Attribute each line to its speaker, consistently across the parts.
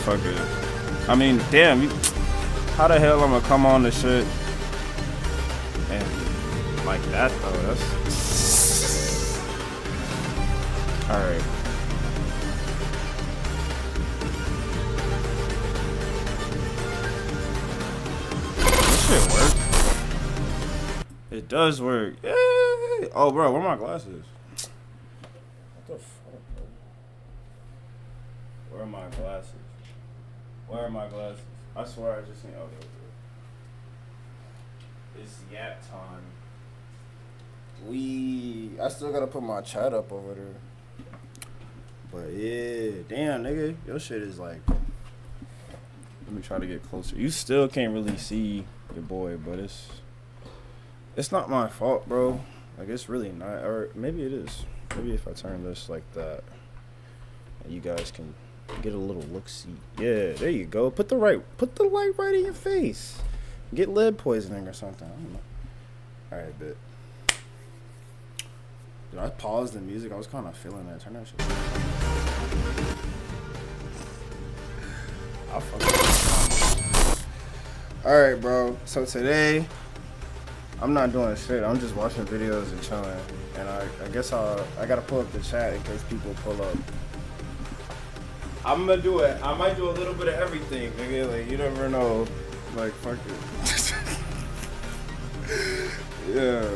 Speaker 1: fuck it. I mean, damn, how the hell I'm gonna come on the shit and like that though? That's all right. This shit work. It does work. Yay! Oh, bro, where are my glasses? What the fuck, bro? Where are my glasses? Where are my glasses? I swear I just seen. Oh, it's yap time. I still gotta put my chat up over there. But yeah, damn, nigga, your shit is like. Let me try to get closer. You still can't really see your boy, but it's not my fault, bro. Like, it's really not. Or maybe it is. Maybe if I turn this like that, you guys can get a little look-see. Yeah, there you go. Put the light right in your face. Get lead poisoning or something. I don't know. All right, bet. Dude, I paused the music. I was kind of feeling that. Turn that shit off. I'll fucking. All right, bro. So today, I'm not doing shit. I'm just watching videos and chilling. And I guess I gotta pull up the chat in case people pull up. I'm gonna do it. I might do a little bit of everything, nigga. Like, you never know. Like, fuck it. Yeah.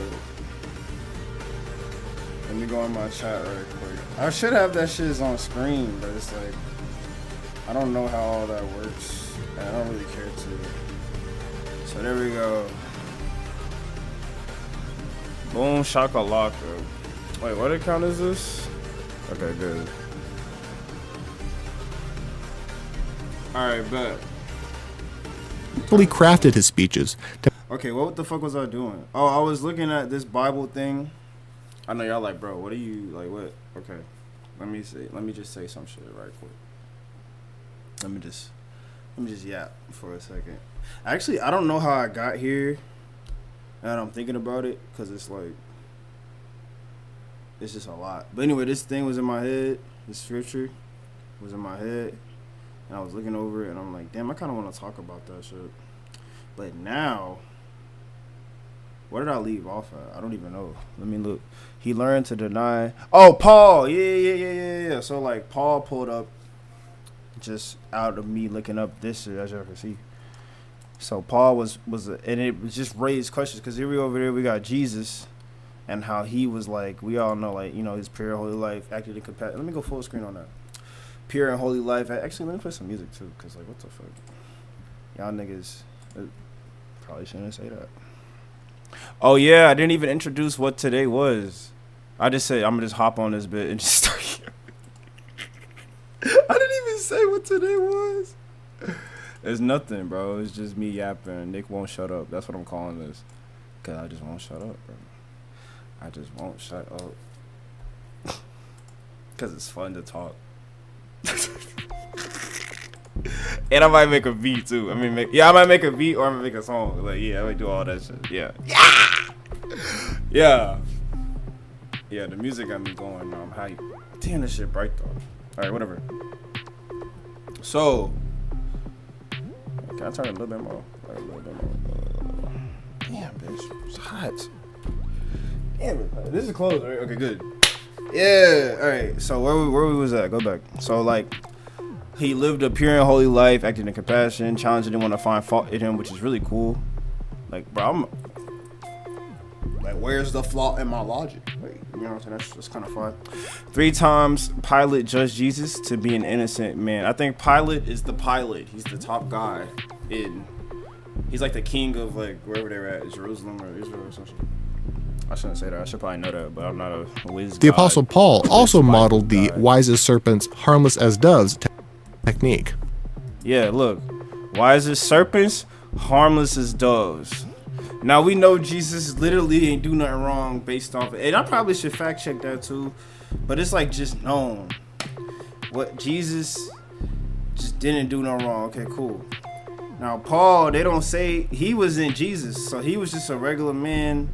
Speaker 1: Let me go on my chat right quick. I should have that shit on screen, but it's like, I don't know how all that works. And I don't really care to. So there we go. Boom shakalaka. Wait, what account is this? Okay, good. Alright, bet.
Speaker 2: Fully crafted his speeches.
Speaker 1: Okay, what the fuck was I doing? Oh, I was looking at this Bible thing. I know y'all like, bro, what are you, like, what? Okay, let me just say some shit right quick. Let me just yap for a second. Actually, I don't know how I got here. And I'm thinking about it, because it's like, it's just a lot. But anyway, this thing was in my head. This scripture was in my head. And I was looking over it, and I'm like, damn, I kind of want to talk about that shit. But now, where did I leave off at? I don't even know. Let me look. He learned to deny. Oh, Paul. Yeah. So, like, Paul pulled up just out of me looking up this shit, as y'all can see. So Paul was and it just raised questions, because here we over there, we got Jesus, and how he was like, we all know, like, you know, his pure holy life acted in compassion. Let me go full screen on that. Pure and holy life. Actually, let me play some music too, because, like, what the fuck, y'all niggas probably shouldn't say that. Oh yeah, I didn't even introduce what today was. I just said I'm gonna just hop on this bit and just start. I didn't even say what today was. It's nothing, bro. It's just me yapping. Nick won't shut up. That's what I'm calling this. Because I just won't shut up, bro. I just won't shut up. Because it's fun to talk. And I might make a beat, too. I might make a beat, or I might make a song. Like, yeah, I might do all that shit. Yeah. Yeah, the music got me going. I'm hype. Damn, this shit bright, though. All right, whatever. So... Can I turn it a little bit more? Damn, bitch. It's hot. Damn it. This is closed, right? Okay, good. Yeah. All right. So where we was at? Go back. So, like, he lived a pure and holy life, acted in compassion, challenged anyone to find fault in him, which is really cool. Like, bro, I'm like, where's the flaw in my logic? Like, you know what I'm saying? That's kind of fun. 3 times Pilate judged Jesus to be an innocent man. I think Pilate is the pilot. He's the top guy. He's like the king of, like, wherever they're at, Jerusalem or Israel or something. I shouldn't say that. I should probably know that, but I'm not a whiz.
Speaker 2: The Apostle Paul also modeled the wise as serpents, harmless as doves technique.
Speaker 1: Yeah, look. Wise as serpents, harmless as doves. Now, we know Jesus literally ain't do nothing wrong based off of it. And I probably should fact check that too. But it's like just known. What Jesus just didn't do no wrong. Okay, cool. Now, Paul, they don't say he was in Jesus. So he was just a regular man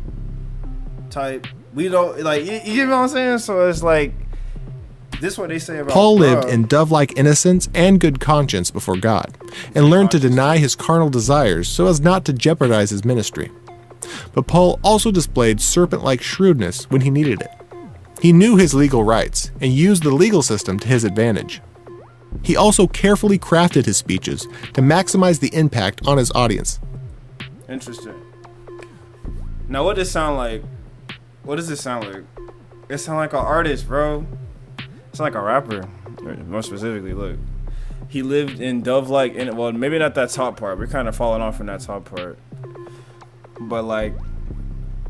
Speaker 1: type. We don't, like, you get what I'm saying? So it's like, This is what they say about
Speaker 2: Paul lived
Speaker 1: bruh.
Speaker 2: in dove-like innocence and good conscience before God, and learned to deny his carnal desires so as not to jeopardize his ministry. But Paul also displayed serpent-like shrewdness when he needed it. He knew his legal rights and used the legal system to his advantage. He also carefully crafted his speeches to maximize the impact on his audience.
Speaker 1: Interesting. Now, what does this sound like? What does this sound like? It sounds like an artist, bro. It's like a rapper. More specifically, look. He lived in dove-like, well, maybe not that top part. We're kind of falling off from that top part. But like,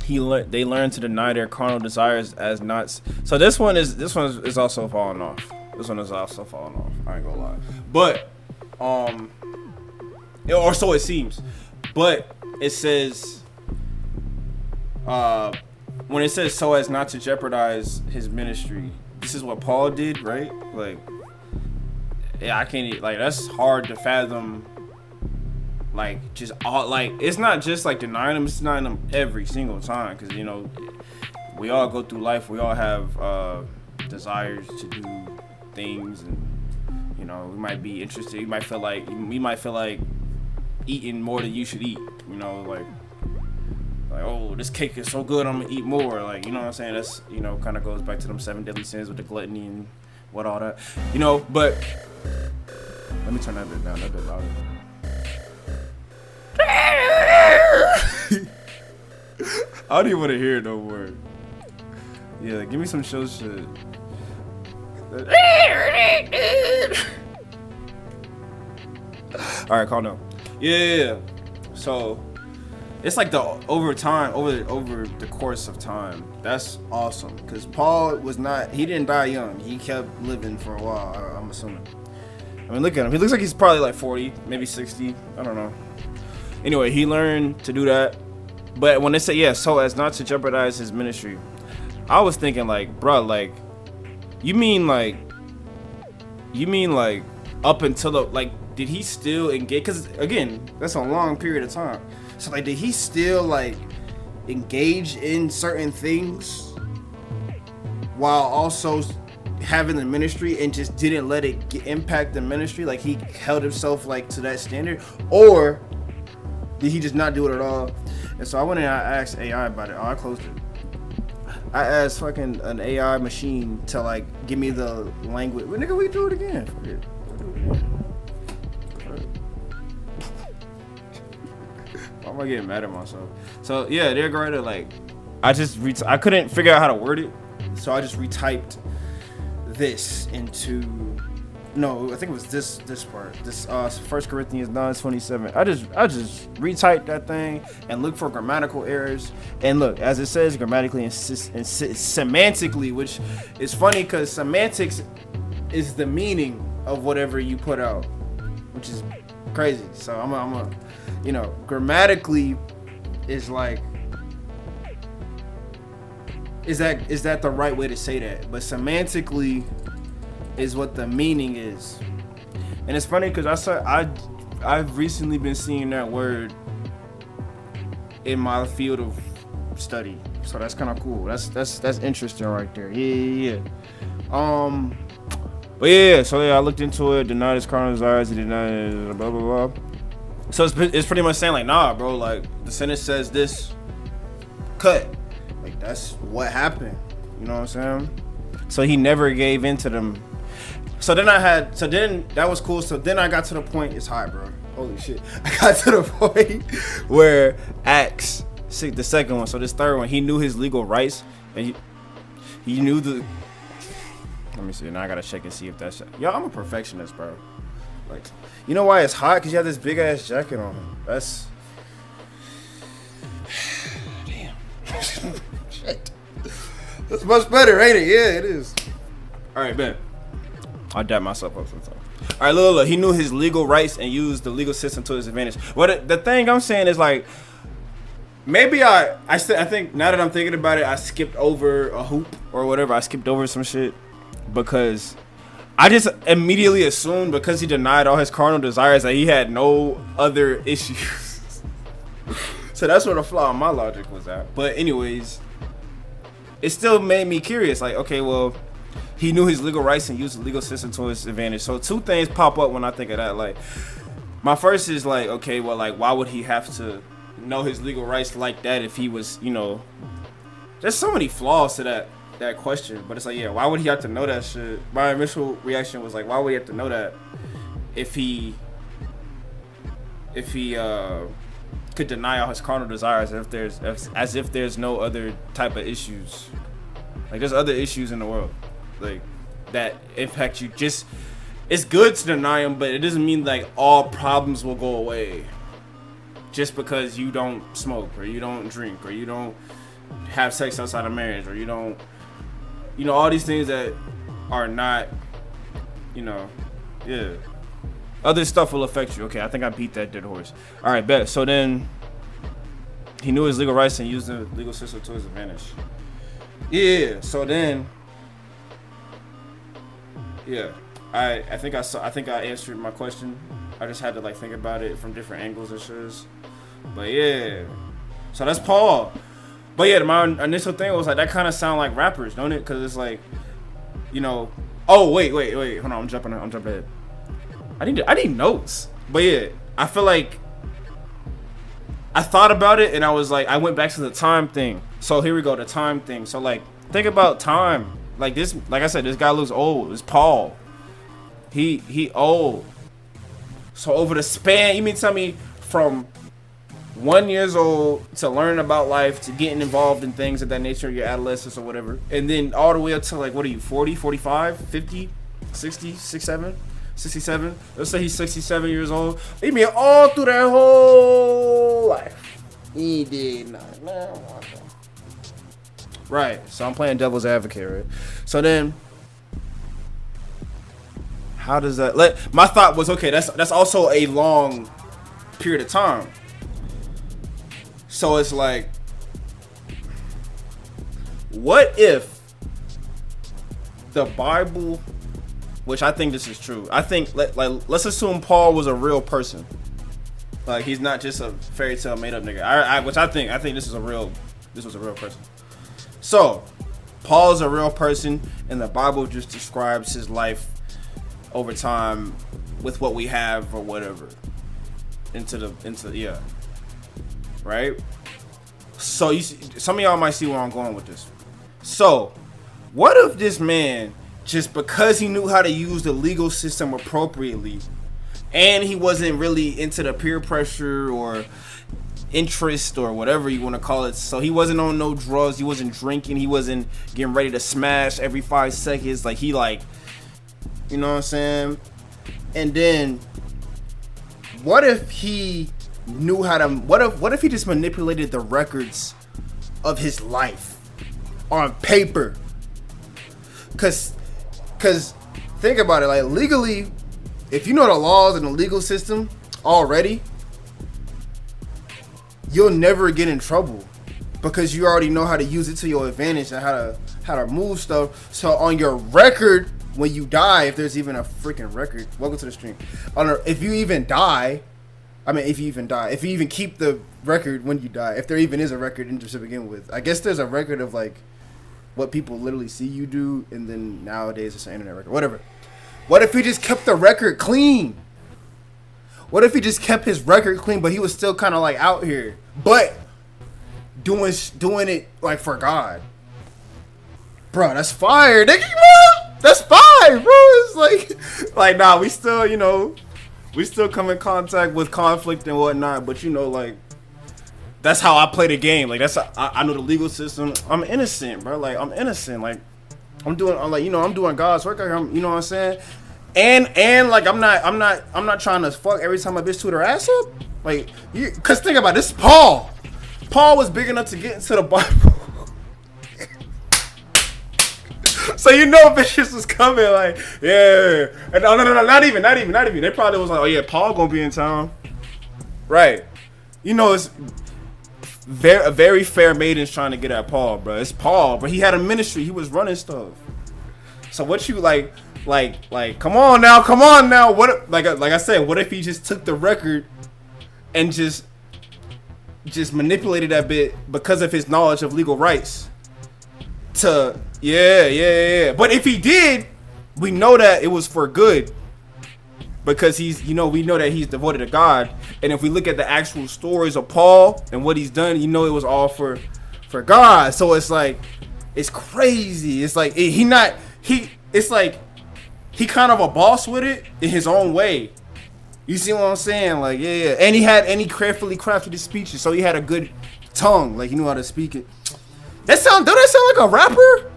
Speaker 1: they learned to deny their carnal desires as not. So this one is also falling off. This one is also falling off. I ain't gonna lie. But or so it seems. But it says when it says so as not to jeopardize his ministry. This is what Paul did, right? Like, yeah, I can't, like, that's hard to fathom. Like, just all, like, it's not just like denying them, it's denying them every single time. Because, you know, we all go through life, we all have desires to do things, and, you know, we might be interested, we might feel like eating more than you should eat, you know, like, oh, this cake is so good, I'm gonna eat more. Like, you know what I'm saying? That's, you know, kind of goes back to them 7 deadly sins with the gluttony and what all that, you know. But let me turn that bit down, that bit louder. I don't even want to hear it no more. Yeah, give me some show shit. All right, calm down. Yeah. So it's like over the course of time. That's awesome. Because Paul he didn't die young. He kept living for a while, I'm assuming. I mean, look at him. He looks like he's probably like 40, maybe 60. I don't know. Anyway, he learned to do that. But when they say, yeah, so as not to jeopardize his ministry, I was thinking like, bro, like, you mean like up until did he still engage? Because again, that's a long period of time. So like, did he still like engage in certain things while also having the ministry and just didn't let it impact the ministry? Like, he held himself like to that standard, or did he just not do it at all? And so I went and I asked AI about it. Oh, I closed it. I asked fucking an AI machine to like give me the language. Well, nigga, we do it again. Forget. Why am I getting mad at myself? So yeah, there go right there. Like, I couldn't figure out how to word it, so I just retyped this into. No, I think it was this part. This 1 Corinthians 9:27. I just retyped that thing and looked for grammatical errors. And look, as it says, grammatically and semantically, which is funny because semantics is the meaning of whatever you put out, which is crazy. So I'm a you know, grammatically is like, is that the right way to say that? But semantically is what the meaning is. And it's funny because I've recently been seeing that word in my field of study, so that's kind of cool. That's interesting right there. Yeah. But yeah, so yeah, I looked into it. Denied his carnal desires. He denied blah blah blah. So it's pretty much saying like, nah, bro, like the sentence says this, cut. Like, that's what happened. You know what I'm saying? So he never gave in to them. So then that was cool. So then I got to the point, it's hot, bro. Holy shit. I got to the point where Acts, the second one, so this third one, he knew his legal rights, and he knew the, let me see, now I gotta check and see if that's, yo, I'm a perfectionist, bro. Like, you know why it's hot? Because you have this big ass jacket on. That's, damn. Shit. That's much better, ain't it? Yeah, it is. All right, man. I dap myself up sometimes. All right, look. He knew his legal rights and used the legal system to his advantage. What the thing I'm saying is like, maybe I think now that I'm thinking about it, I skipped over a hoop or whatever. I skipped over some shit because I just immediately assumed because he denied all his carnal desires that he had no other issues. So that's where the flaw in my logic was at. But anyways, it still made me curious. Like, okay, well, He knew his legal rights and used the legal system to his advantage. So two things pop up when I think of that. Like, my first is like, okay, well, like, why would he have to know his legal rights like that if he was, you know, there's so many flaws to that question. But it's like, yeah, why would he have to know that shit? My initial reaction was like, why would he have to know that if he could deny all his carnal desires as if there's no other type of issues. Like, there's other issues in the world, like, that impact you. Just, it's good to deny them, but it doesn't mean like all problems will go away just because you don't smoke or you don't drink or you don't have sex outside of marriage or you don't, you know, all these things that are not, you know, yeah. Other stuff will affect you. Okay, I think I beat that dead horse. All right, bet. So then he knew his legal rights and used the legal system to his advantage. Yeah. So then, yeah, I think I answered my question. I just had to like think about it from different angles and shit. But yeah, so that's Paul. But yeah, my initial thing was like, that kind of sound like rappers, don't it? Because it's like, you know. Oh wait, hold on. I'm jumping ahead. I need notes. But yeah, I feel like I thought about it and I was like, I went back to the time thing. So here we go, the time thing. So like, think about time. Like this, like I said, this guy looks old. It's Paul. He old. So over the span, you mean tell me from 1 year old to learning about life to getting involved in things of that nature, your adolescence or whatever, and then all the way up to like, what are you, 40, 45, 50, 60, 67? 67. Let's say he's 67 years old. He mean all through that whole life, he did nothing. Right. So I'm playing devil's advocate, right? So then, how does that? My thought was, okay, that's also a long period of time. So it's like, what if the Bible, which I think this is true. I think let's assume Paul was a real person. Like, he's not just a fairy tale made up nigga. Which I think this was a real person. So, Paul is a real person, and the Bible just describes his life over time with what we have or whatever. Yeah. Right? So some of y'all might see where I'm going with this. So, what if this man, just because he knew how to use the legal system appropriately, and he wasn't really into the peer pressure or interest or whatever you want to call it, so he wasn't on no drugs, he wasn't drinking, he wasn't getting ready to smash every 5 seconds, like he like, you know what I'm saying? And then what if he knew how to, what if he just manipulated the records of his life on paper? Cause think about it, like, legally, if you know the laws and the legal system already, you'll never get in trouble because you already know how to use it to your advantage and how to move stuff. So on your record, when you die, if there's even a freaking record, welcome to the stream. If you even keep the record when you die, if there even is a record to begin with, I guess there's a record of like what people literally see you do, and then nowadays it's an internet record, whatever. What if he just kept the record clean? What if he just kept his record clean, but he was still kind of like out here, but doing it like for God? Bro, that's fire, nigga. That's fire, bro. It's like nah, we still, you know, we still come in contact with conflict and whatnot, but you know, like, that's how I play the game. Like, I know the legal system. I'm innocent, bro. Like, I'm innocent. Like, I'm doing God's work. You know what I'm saying? And like, I'm not trying to fuck every time a bitch tweet her ass up. Like, cause think about it, this is Paul. Paul was big enough to get into the Bible. So you know bitches was coming, like, yeah. And no, not even. They probably was like, oh yeah, Paul gonna be in town. Right. You know, it's a very fair maiden's trying to get at Paul, bro. It's Paul, but he had a ministry. He was running stuff. So what you like, come on now. What, like I said, what if he just took the record and just manipulated that bit because of his knowledge of legal rights to Yeah. But if he did, we know that it was for good. Because we know that he's devoted to God. And if we look at the actual stories of Paul and what he's done, it was all for God. So it's like, it's crazy. It's like, it's like, he kind of a boss with it in his own way. You see what I'm saying? Like, yeah. And he carefully crafted his speeches. So he had a good tongue. Like, he knew how to speak it. Don't that sound like a rapper?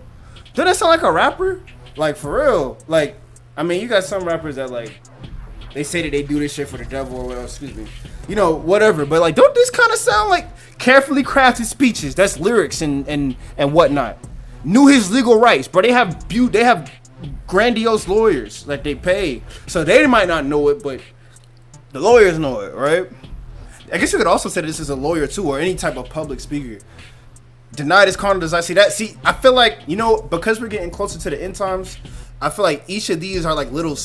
Speaker 1: Don't that sound like a rapper? Like, for real. Like, I mean, you got some rappers that, like, they say that they do this shit for the devil or whatever, excuse me. Whatever. But, like, don't this kind of sound like carefully crafted speeches? That's lyrics and whatnot. Knew his legal rights, bro. They have grandiose lawyers that they pay. So they might not know it, but the lawyers know it, right? I guess you could also say that this is a lawyer, too, or any type of public speaker. Denied his carnal desire. I feel like, because we're getting closer to the end times, I feel like each of these are like little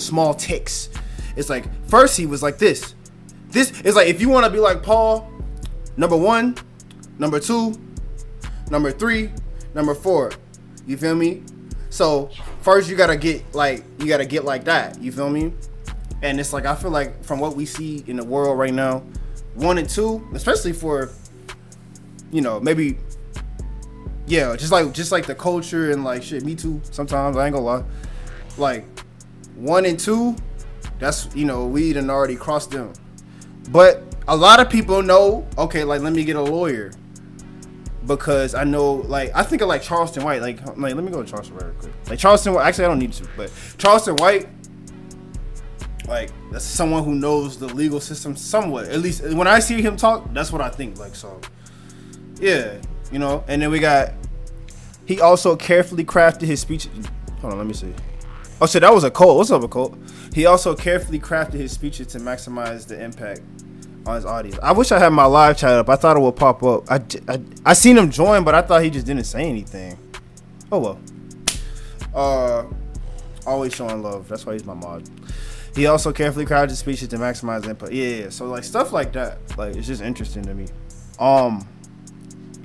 Speaker 1: small ticks. It's like, first he was like this. This is like, if you want to be like Paul, number 1, number 2, number 3, number 4. You feel me? So first you gotta get like that. You feel me? And it's like, I feel like from what we see in the world right now, 1 and 2, especially for, maybe. Yeah, just like the culture and like shit. Me too. Sometimes I ain't gonna lie. Like 1 and 2, that's we done already crossed them. But a lot of people know. Okay, like let me get a lawyer because I know. Like I think of like Charleston White. Like let me go to Charleston White real quick. Like Charleston White. Actually, I don't need to. But Charleston White, like that's someone who knows the legal system somewhat. At least when I see him talk, that's what I think. Like so, yeah. And then he also carefully crafted his speech. Hold on, let me see. Oh, shit, that was a Colt. What's up, a Colt? He also carefully crafted his speeches to maximize the impact on his audience. I wish I had my live chat up. I thought it would pop up. I seen him join, but I thought he just didn't say anything. Oh, well. Always showing love. That's why he's my mod. He also carefully crafted his speeches to maximize input. Yeah. So, like, stuff like that. Like, it's just interesting to me.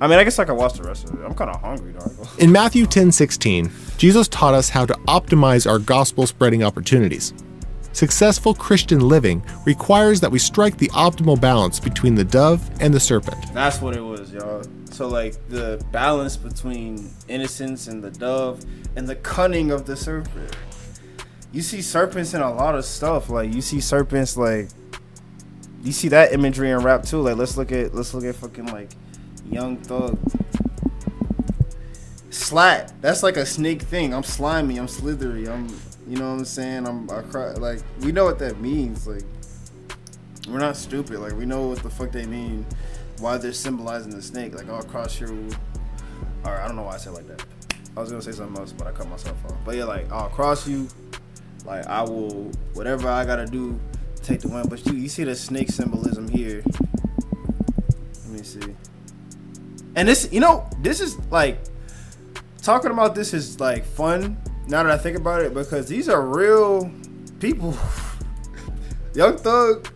Speaker 1: I mean, I guess I can watch the rest of it. I'm kind of hungry, dog.
Speaker 2: In Matthew 10:16, Jesus taught us how to optimize our gospel spreading opportunities. Successful Christian living requires that we strike the optimal balance between the dove and the serpent.
Speaker 1: That's what it was, y'all. So, like, the balance between innocence and the dove and the cunning of the serpent. You see serpents in a lot of stuff. Like, you see serpents, like, you see that imagery in rap, too. Like, let's look at fucking, like, Young Thug. Slat. That's like a snake thing. I'm slimy. I'm slithery. You know what I'm saying? Like, we know what that means. Like, we're not stupid. Like, we know what the fuck they mean. Why they're symbolizing the snake. Like, I'll cross your... Alright, I don't know why I said it like that. I was gonna say something else, but I cut myself off. But yeah, like, I'll cross you. Like, I will... Whatever I gotta do, take the win. But you see the snake symbolism here. Let me see. And this, this is like, talking about this is like fun now that I think about it, because these are real people. Young Thug,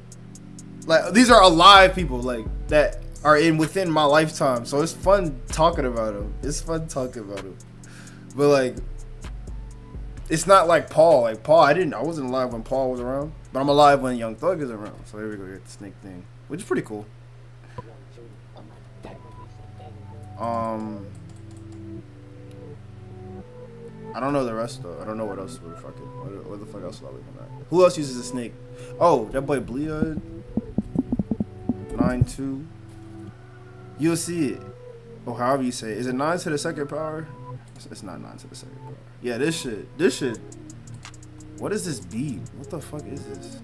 Speaker 1: like, these are alive people, like, that are within my lifetime. So it's fun talking about them. But like, it's not like Paul. Like Paul, I wasn't alive when Paul was around, but I'm alive when Young Thug is around. So here we go, get the snake thing, which is pretty cool. I don't know the rest though. I don't know what else we're fucking. What the fuck else are we looking at? Who else uses a snake? Oh, that boy Bleod. 9-2. You'll see it. Or however you say it. Is it 9 to the second power? It's not 9 to the second power. Yeah, this shit. What is this beat? What the fuck is this?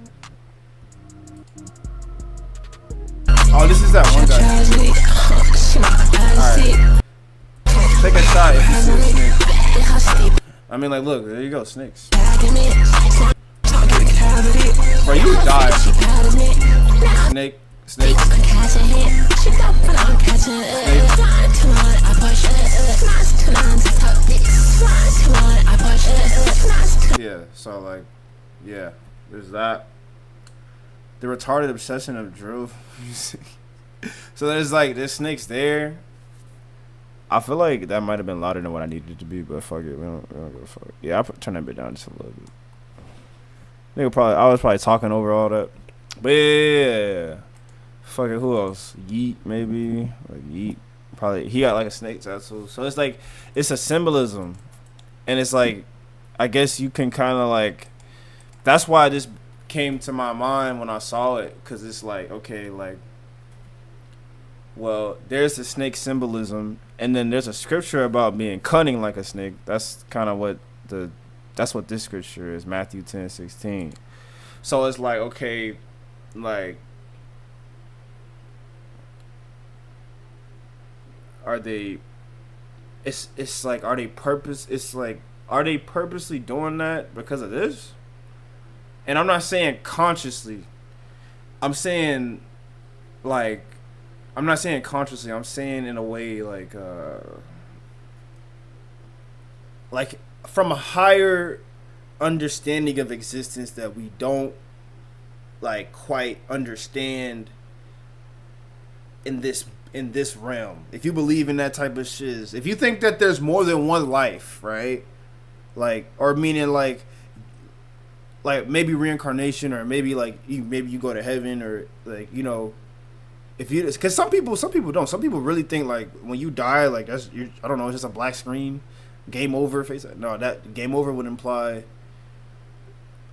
Speaker 1: Oh, this is that one guy. Alright. Take a shot if you see a snake. I mean, like, look, there you go, snakes. Bro, you would die. Snake. Yeah, so, like, yeah, there's that. The retarded obsession of drill music. So there's snakes there. I feel like that might have been louder than what I needed it to be, but fuck it. We don't give a fuck. Yeah, turn that bit down just a little bit. I was probably talking over all that. But yeah. Fuck it, who else? Yeet, maybe. Like Yeet. Probably. He got like a snake tattoo. So it's like, it's a symbolism. And it's like, I guess you can kind of like, that's why this came to my mind when I saw it. Because it's like, okay, like, well, there's the snake symbolism. And then there's a scripture about being cunning like a snake. That's kind of what that's what this scripture is, Matthew 10:16. So it's like, okay, like, are they? It's like, are they purposely doing that because of this? And I'm not saying consciously. I'm saying, like, I'm not saying consciously. I'm saying in a way like from a higher understanding of existence that we don't like quite understand in this realm. If you believe in that type of shiz, if you think that there's more than one life, right? Like, or meaning like maybe reincarnation, or maybe like you go to heaven, or like, you know, if you, because some people don't. Some people really think like when you die, like that's I don't know, it's just a black screen, game over face. No, that game over would imply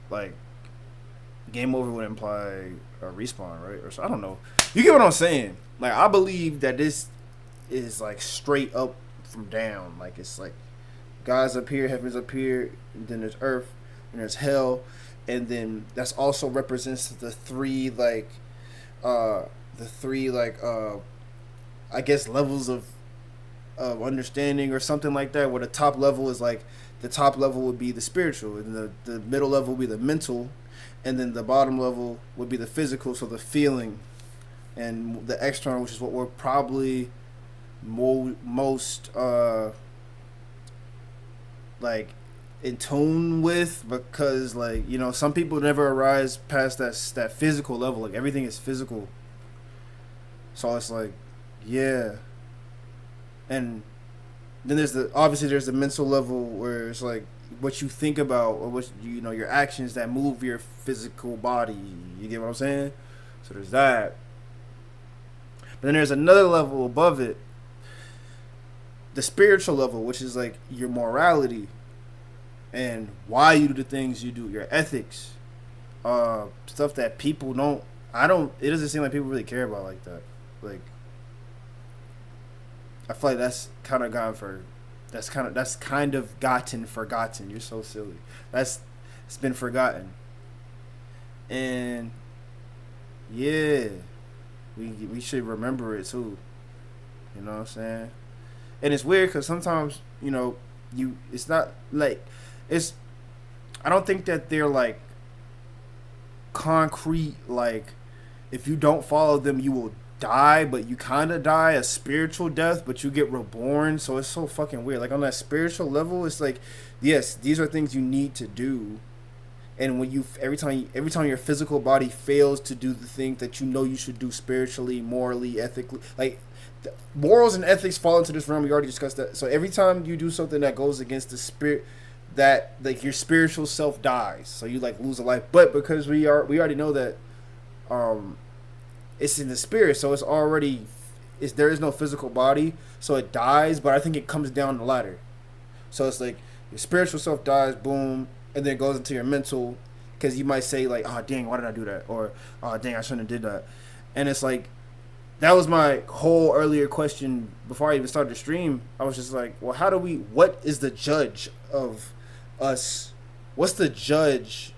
Speaker 1: like game over would imply a respawn, right? Or so, I don't know. You get what I'm saying? Like, I believe that this is like straight up from down. Like, it's like God's up here, heaven's up here, and then there's earth, and there's hell, and then that's also represents the three I guess levels of understanding or something like that, where the top level is like, the top level would be the spiritual, and the middle level would be the mental, and then the bottom level would be the physical, so the feeling, and the external, which is what we're probably most like in tune with, because like, you know, some people never arise past that physical level. Like, everything is physical, so it's like, yeah. And then there's the mental level, where it's like what you think about, or what, you know, your actions that move your physical body. You get what I'm saying? So there's that. But then there's another level above it, the spiritual level, which is like your morality and why you do the things you do, your ethics, stuff that people don't. It doesn't seem like people really care about like that. Like, I feel like that's kind of gotten forgotten. You're so silly. It's been forgotten. And yeah, we should remember it too. You know what I'm saying? And it's weird because sometimes, you know, it's not like, I don't think that they're like concrete, like if you don't follow them you will die, but you kind of die a spiritual death, but you get reborn. So it's so fucking weird. Like, on that spiritual level, it's like, yes, these are things you need to do, and when every time your physical body fails to do the thing that you know you should do spiritually, morally, ethically, like, morals and ethics fall into this realm. We already discussed that. So every time you do something that goes against the spirit, that like your spiritual self dies, so you like lose a life. But because we already know that it's in the spirit, so there is no physical body, so it dies, but I think it comes down the ladder. So it's like your spiritual self dies, boom, and then it goes into your mental, because you might say like, oh dang, why did I do that? Or, oh dang, I shouldn't have did that. And it's like, that was my whole earlier question before I even started the stream. I was just like, well, what is the judge of us? What's the judge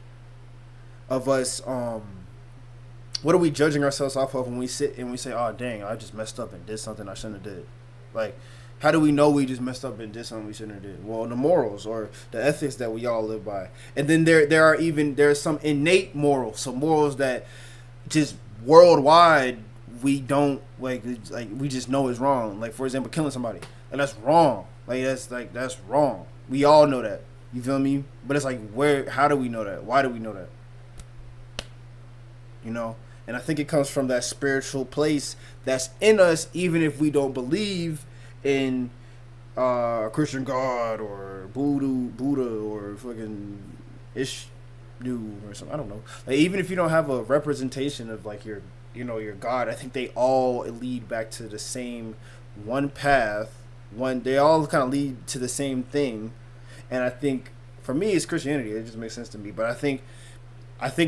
Speaker 1: of us? What are we judging ourselves off of when we sit and we say, oh dang, I just messed up and did something I shouldn't have did? Like, how do we know we just messed up and did something we shouldn't have did? Well, the morals or the ethics that we all live by. And then there's some innate morals, some morals that just worldwide we don't like we just know is wrong. Like, for example, killing somebody, and that's wrong. That's wrong. We all know that. You feel me? But it's like, how do we know that? Why do we know that? You know? And I think it comes from that spiritual place that's in us, even if we don't believe in a Christian God or Buddha or fucking Ishnu or something. I don't know. Like, even if you don't have a representation of like your your God, I think they all lead back to the same one path. They all kind of lead to the same thing, and I think for me it's Christianity. It just makes sense to me. But I think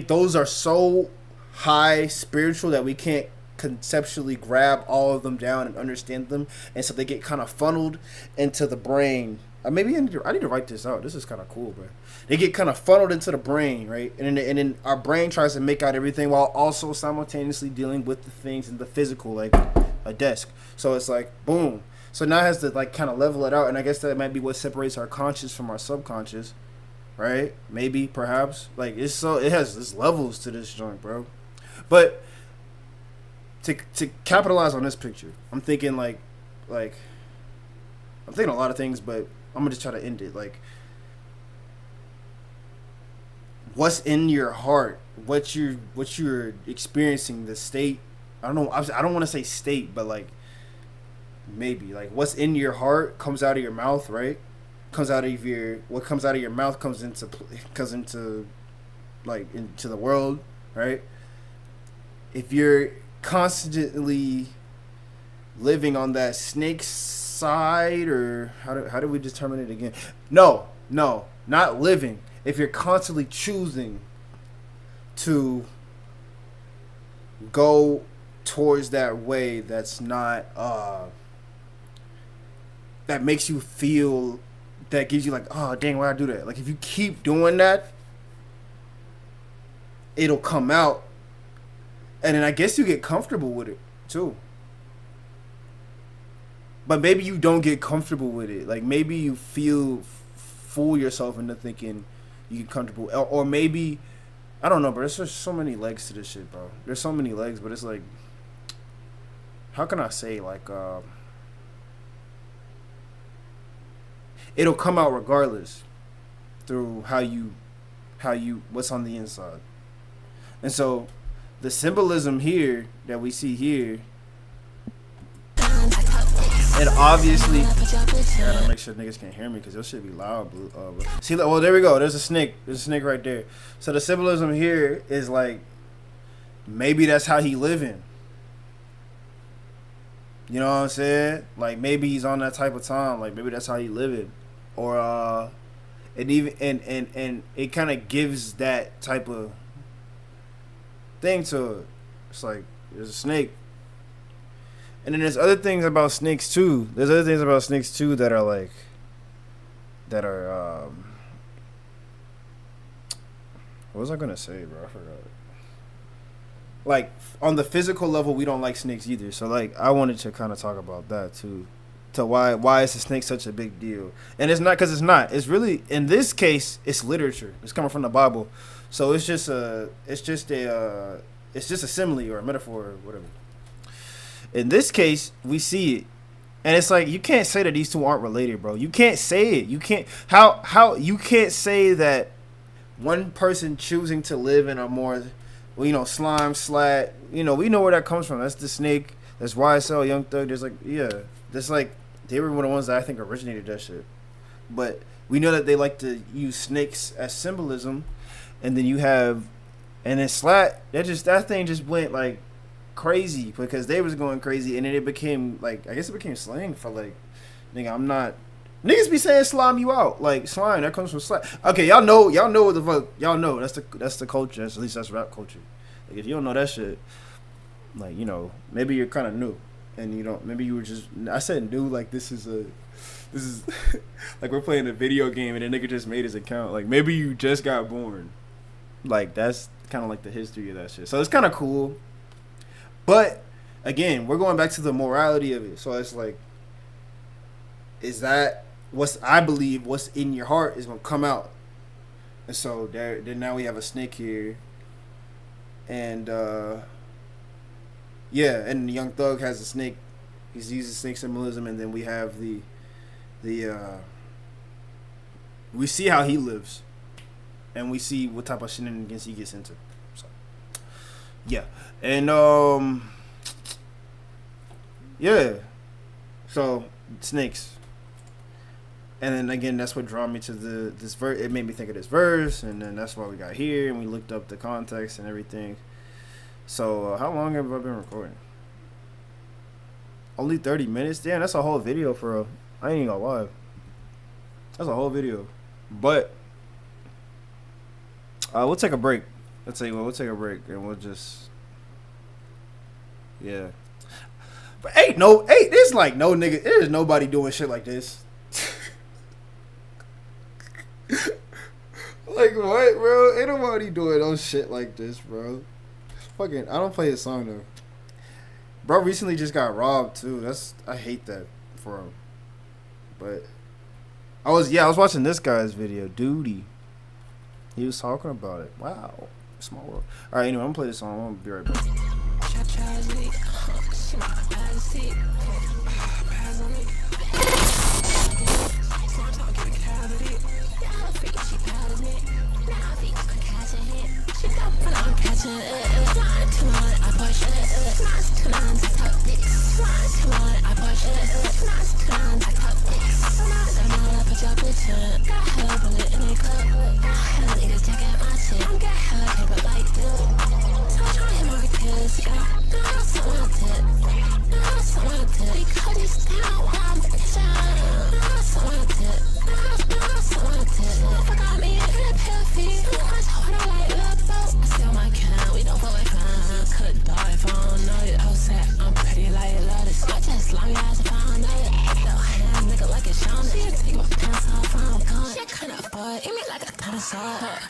Speaker 1: those are so high spiritual that we can't conceptually grab all of them down and understand them, and so they get kind of funneled into the brain. Maybe I need to write this out. This is kind of cool, but they get kind of funneled into the brain, right? And then our brain tries to make out everything while also simultaneously dealing with the things in the physical, like a desk. So it's like boom. So now it has to like kind of level it out, and I guess that might be what separates our conscious from our subconscious, right? Maybe, perhaps. Like it has this levels to this joint, bro. But to capitalize on this picture, I'm thinking like I'm thinking a lot of things, but I'm gonna just try to end it. Like, what's in your heart? What you're experiencing? The state. I don't know. I don't want to say state, but like maybe like what's in your heart comes out of your mouth, right? What comes out of your mouth comes into like into the world, right? If you're constantly living on that snake side, or how do we determine it again? No, not living. If you're constantly choosing to go towards that way that's not that makes you feel, that gives you like, oh dang, why'd I do that? Like if you keep doing that, it'll come out. And then I guess you get comfortable with it too. But maybe you don't get comfortable with it. Like maybe you fool yourself into thinking you get comfortable. Or maybe, I don't know, bro. There's just so many legs to this shit, bro. There's so many legs, but it's like, how can I say, like, it'll come out regardless through how you what's on the inside. And so the symbolism here that we see here, it obviously, I gotta make sure niggas can't hear me because this shit be loud. See, well, there we go. There's a snake. There's a snake right there. So the symbolism here is like, maybe that's how he living. You know what I'm saying? Like maybe he's on that type of time. Like maybe that's how he living, or and even and it kind of gives that type of thing to it. It's like there's a snake, and then there's other things about snakes too. That are like what was I gonna say, bro? I forgot. Like on the physical level, we don't like snakes either. So like I wanted to kind of talk about that too. To why is a snake such a big deal? And it's not because it's not. It's really, in this case, it's literature. It's coming from the Bible. So it's just a simile or a metaphor or whatever. In this case, we see it, and it's like you can't say that these two aren't related, bro. You can't say it. You can't how you can't say that one person choosing to live in a more, slime slat. We know where that comes from. That's the snake. That's YSL, Young Thug. There's like, yeah, that's like they were one of the ones that I think originated that shit. But we know that they like to use snakes as symbolism, and then you have, and then slat. That thing just went like crazy because they was going crazy, and then it became like, I guess it became slang for like, nigga, I'm not. Niggas be saying slime you out, like slime that comes from slime. Okay, y'all know what the fuck, y'all know that's the culture. At least that's rap culture. Like if you don't know that shit, like maybe you're kind of new, and you don't. Maybe you were just. I said new, like this is like we're playing a video game and a nigga just made his account. Like maybe you just got born. Like that's kind of like the history of that shit. So it's kind of cool, but again, we're going back to the morality of it. So it's like, is that I believe what's in your heart is gonna come out. And so then now we have a snake here, and and Young Thug has a snake. He's using snake symbolism, and then we have the we see how he lives, and we see what type of shenanigans he gets into. So yeah, and yeah, so snakes. And then again, that's what drew me to this verse. It made me think of this verse, and then that's why we got here, and we looked up the context and everything. So how long have I been recording? Only 30 minutes. Damn, that's a whole video for I ain't even gonna lie. That's a whole video. But we'll take a break. Let's tell you what, we'll take a break and we'll just But there's like no nigga. There's nobody doing shit like this. Like what, bro? Ain't nobody doing no shit like this, bro. Fucking, I don't play his song though. Bro recently just got robbed too. I hate that for him. But I was watching this guy's video, Duty. He was talking about it. Wow, small world. All right, anyway, I'm gonna play this song. I'm gonna be right back.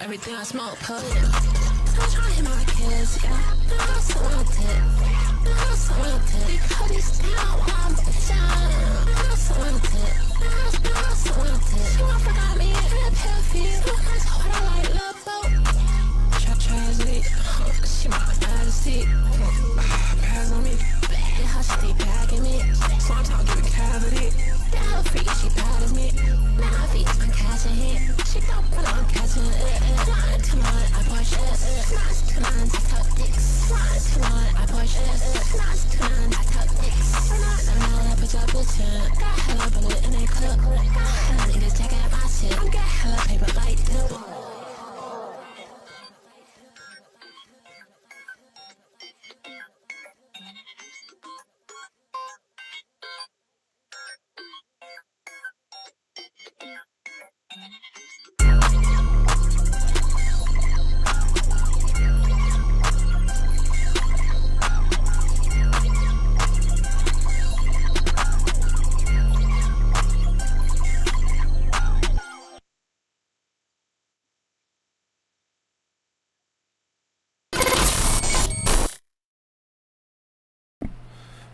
Speaker 3: Everything I smoke, put it. I'm trying to hit my kids, yeah. I'm so wanted. I'm so wanted. Because he's down, I'm down. I'm so wanted. I'm so wanted. She won't forgot me in a pill feed. That's what I like, love boat. Tragedy. She my majesty. Pass on me. Yeah, how she deep packing me. So I'm talking give a cavity. Yeah, her freak, she bad as me. Now her feet, I'm catching it. She don't put on catching it. Come on, I push it. Come on, I tuck dicks. Come on, I push it. Come on, I tuck dicks. I'm not up a job bitch. Got hella bullet in a clip. Hella niggas checking my shit. I'm got hella paper like this.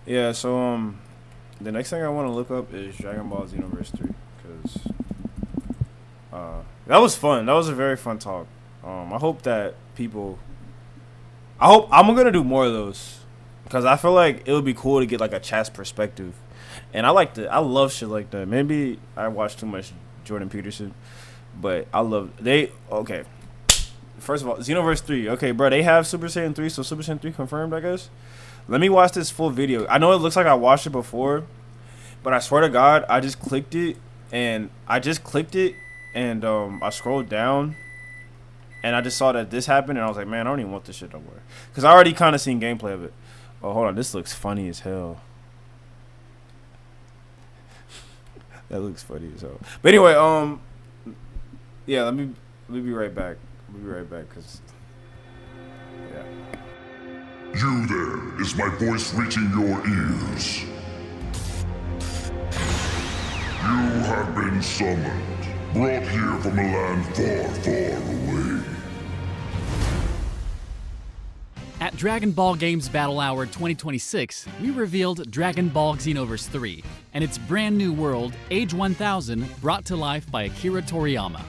Speaker 1: Yeah, so the next thing I want to look up is Dragon Ball Xenoverse 3 because that was fun. That was a very fun talk. I hope that people. I'm gonna do more of those because I feel like it would be cool to get like a chat's perspective, and I love shit like that. Maybe I watch too much Jordan Peterson, but okay. First of all, Xenoverse 3. Okay, bro, they have Super Saiyan 3, so Super Saiyan 3 confirmed, I guess. Let me watch this full video. I know it looks like I watched it before, but I swear to God, I just clicked it, and I scrolled down, and I just saw that this happened, and I was like, man, I don't even want this shit no more. Because I already kind of seen gameplay of it. Oh, hold on. This looks funny as hell. That looks funny as hell. But anyway, yeah, let me be right back. We'll be right back, because, yeah.
Speaker 4: You there, is my voice reaching your ears? You have been summoned, brought here from a land far, far away.
Speaker 5: At Dragon Ball Games Battle Hour 2026, we revealed Dragon Ball Xenoverse 3 and its brand new world, Age 1000, brought to life by Akira Toriyama.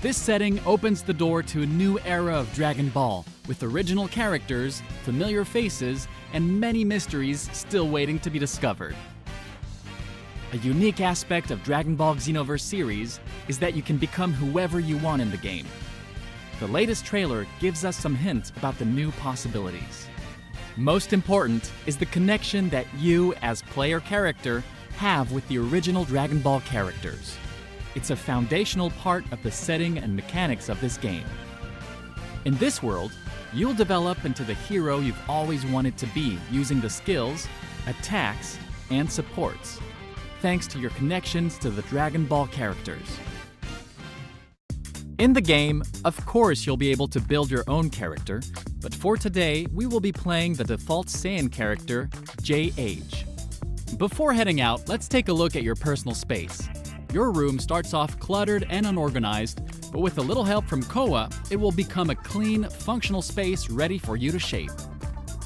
Speaker 5: This setting opens the door to a new era of Dragon Ball, with original characters, familiar faces, and many mysteries still waiting to be discovered. A unique aspect of Dragon Ball Xenoverse series is that you can become whoever you want in the game. The latest trailer gives us some hints about the new possibilities. Most important is the connection that you, as player character, have with the original Dragon Ball characters. It's a foundational part of the setting and mechanics of this game. In this world, you'll develop into the hero you've always wanted to be using the skills, attacks, and supports, thanks to your connections to the Dragon Ball characters. In the game, of course you'll be able to build your own character, but for today, we will be playing the default Saiyan character, JH. Before heading out, let's take a look at your personal space. Your room starts off cluttered and unorganized, but with a little help from Koa, it will become a clean, functional space ready for you to shape.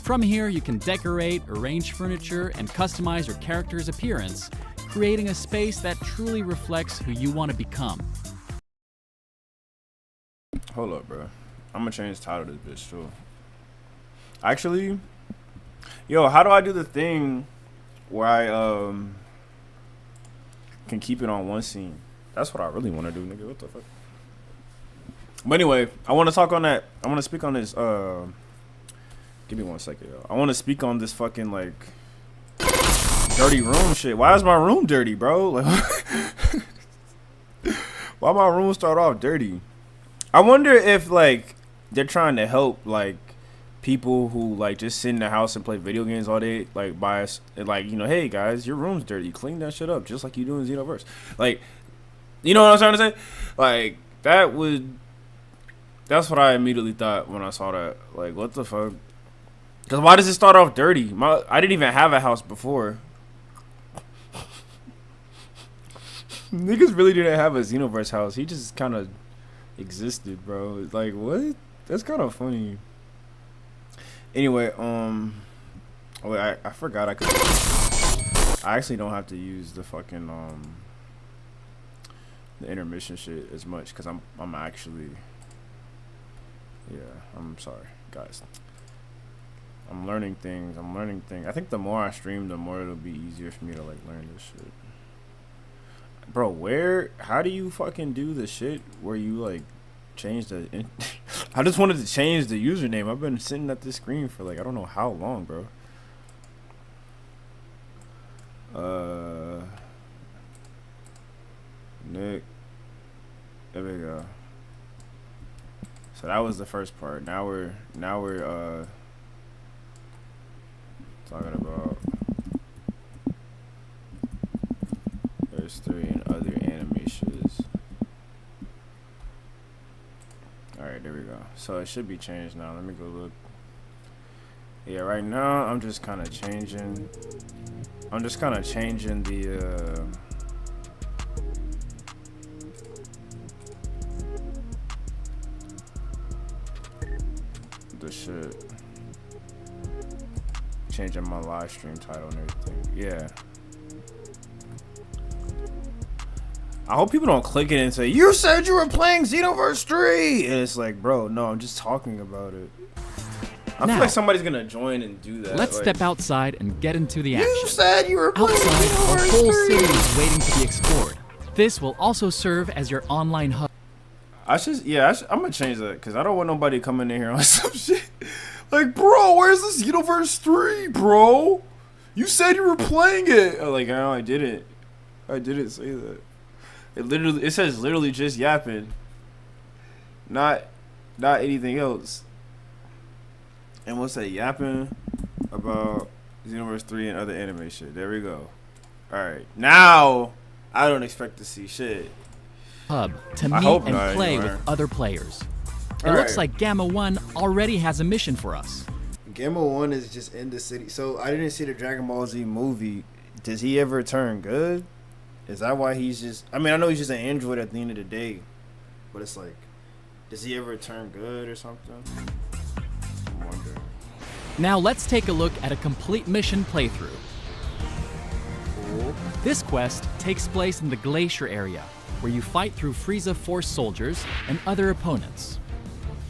Speaker 5: From here, you can decorate, arrange furniture, and customize your character's appearance, creating a space that truly reflects who you want to become.
Speaker 1: Hold up, bro. I'm gonna change the title of this bitch too. Actually, yo, how do I do the thing where I can keep it on one scene? That's what I really want to do, nigga. What the fuck? But anyway, I want to talk on that. I want to speak on this. Give me 1 second, yo. I want to speak on this fucking like dirty room shit. Why is my room dirty, bro? Like, why my room start off dirty? I wonder if like they're trying to help like people who like just sit in the house and play video games all day, like by us, like, you know, hey guys, your room's dirty, clean that shit up just like you do in Xenoverse. Like, you know what I'm trying to say? Like that's what I immediately thought when I saw that. Like, what the fuck? Because why does it start off dirty? I didn't even have a house before. Niggas really didn't have a Xenoverse house. He just kind of existed, bro. Like, what? That's kind of funny. Anyway, wait, I forgot I could. I actually don't have to use the fucking the intermission shit as much because I'm actually, yeah, I'm sorry, guys. I'm learning things. I think the more I stream, the more it'll be easier for me to like learn this shit. Bro, how do you fucking do the shit where you like change the I just wanted to change the username. I've been sitting at this screen for like I don't know how long, bro. Nick, there we go. So that was the first part. Now we're talking about there's 3 and other animations. Alright, there we go. So it should be changed now. Let me go look. Yeah, right now I'm just kind of changing the shit. Changing my live stream title and everything. Yeah. I hope people don't click it and say, you said you were playing Xenoverse 3! And it's like, bro, no, I'm just talking about it. I feel like somebody's gonna join and do that.
Speaker 5: Let's
Speaker 1: like,
Speaker 5: step outside and get into the action.
Speaker 1: You said you were playing
Speaker 5: Outside,
Speaker 1: Xenoverse
Speaker 5: a whole
Speaker 1: 3!
Speaker 5: city is waiting to be explored. This will also serve as your online hub.
Speaker 1: I'm gonna change that because I don't want nobody coming in here on some shit. Like, bro, where's this Xenoverse 3, bro? You said you were playing it. I'm like, no, I didn't. I didn't say that. It says literally just yapping. Not anything else. And we'll say yapping about Xenoverse 3 and other anime shit. There we go. Alright. Now I don't expect to see shit.
Speaker 5: Hub to meet and play with other players. It looks like Gamma 1 already has a mission for us.
Speaker 1: Gamma 1 is just in the city. So I didn't see the Dragon Ball Z movie. Does he ever turn good? Is that why he's just... I mean, I know he's just an android at the end of the day. But it's like, does he ever turn good or something? I'm wondering.
Speaker 5: Now let's take a look at a complete mission playthrough.
Speaker 1: Cool.
Speaker 5: This quest takes place in the Glacier area, where you fight through Frieza Force soldiers and other opponents.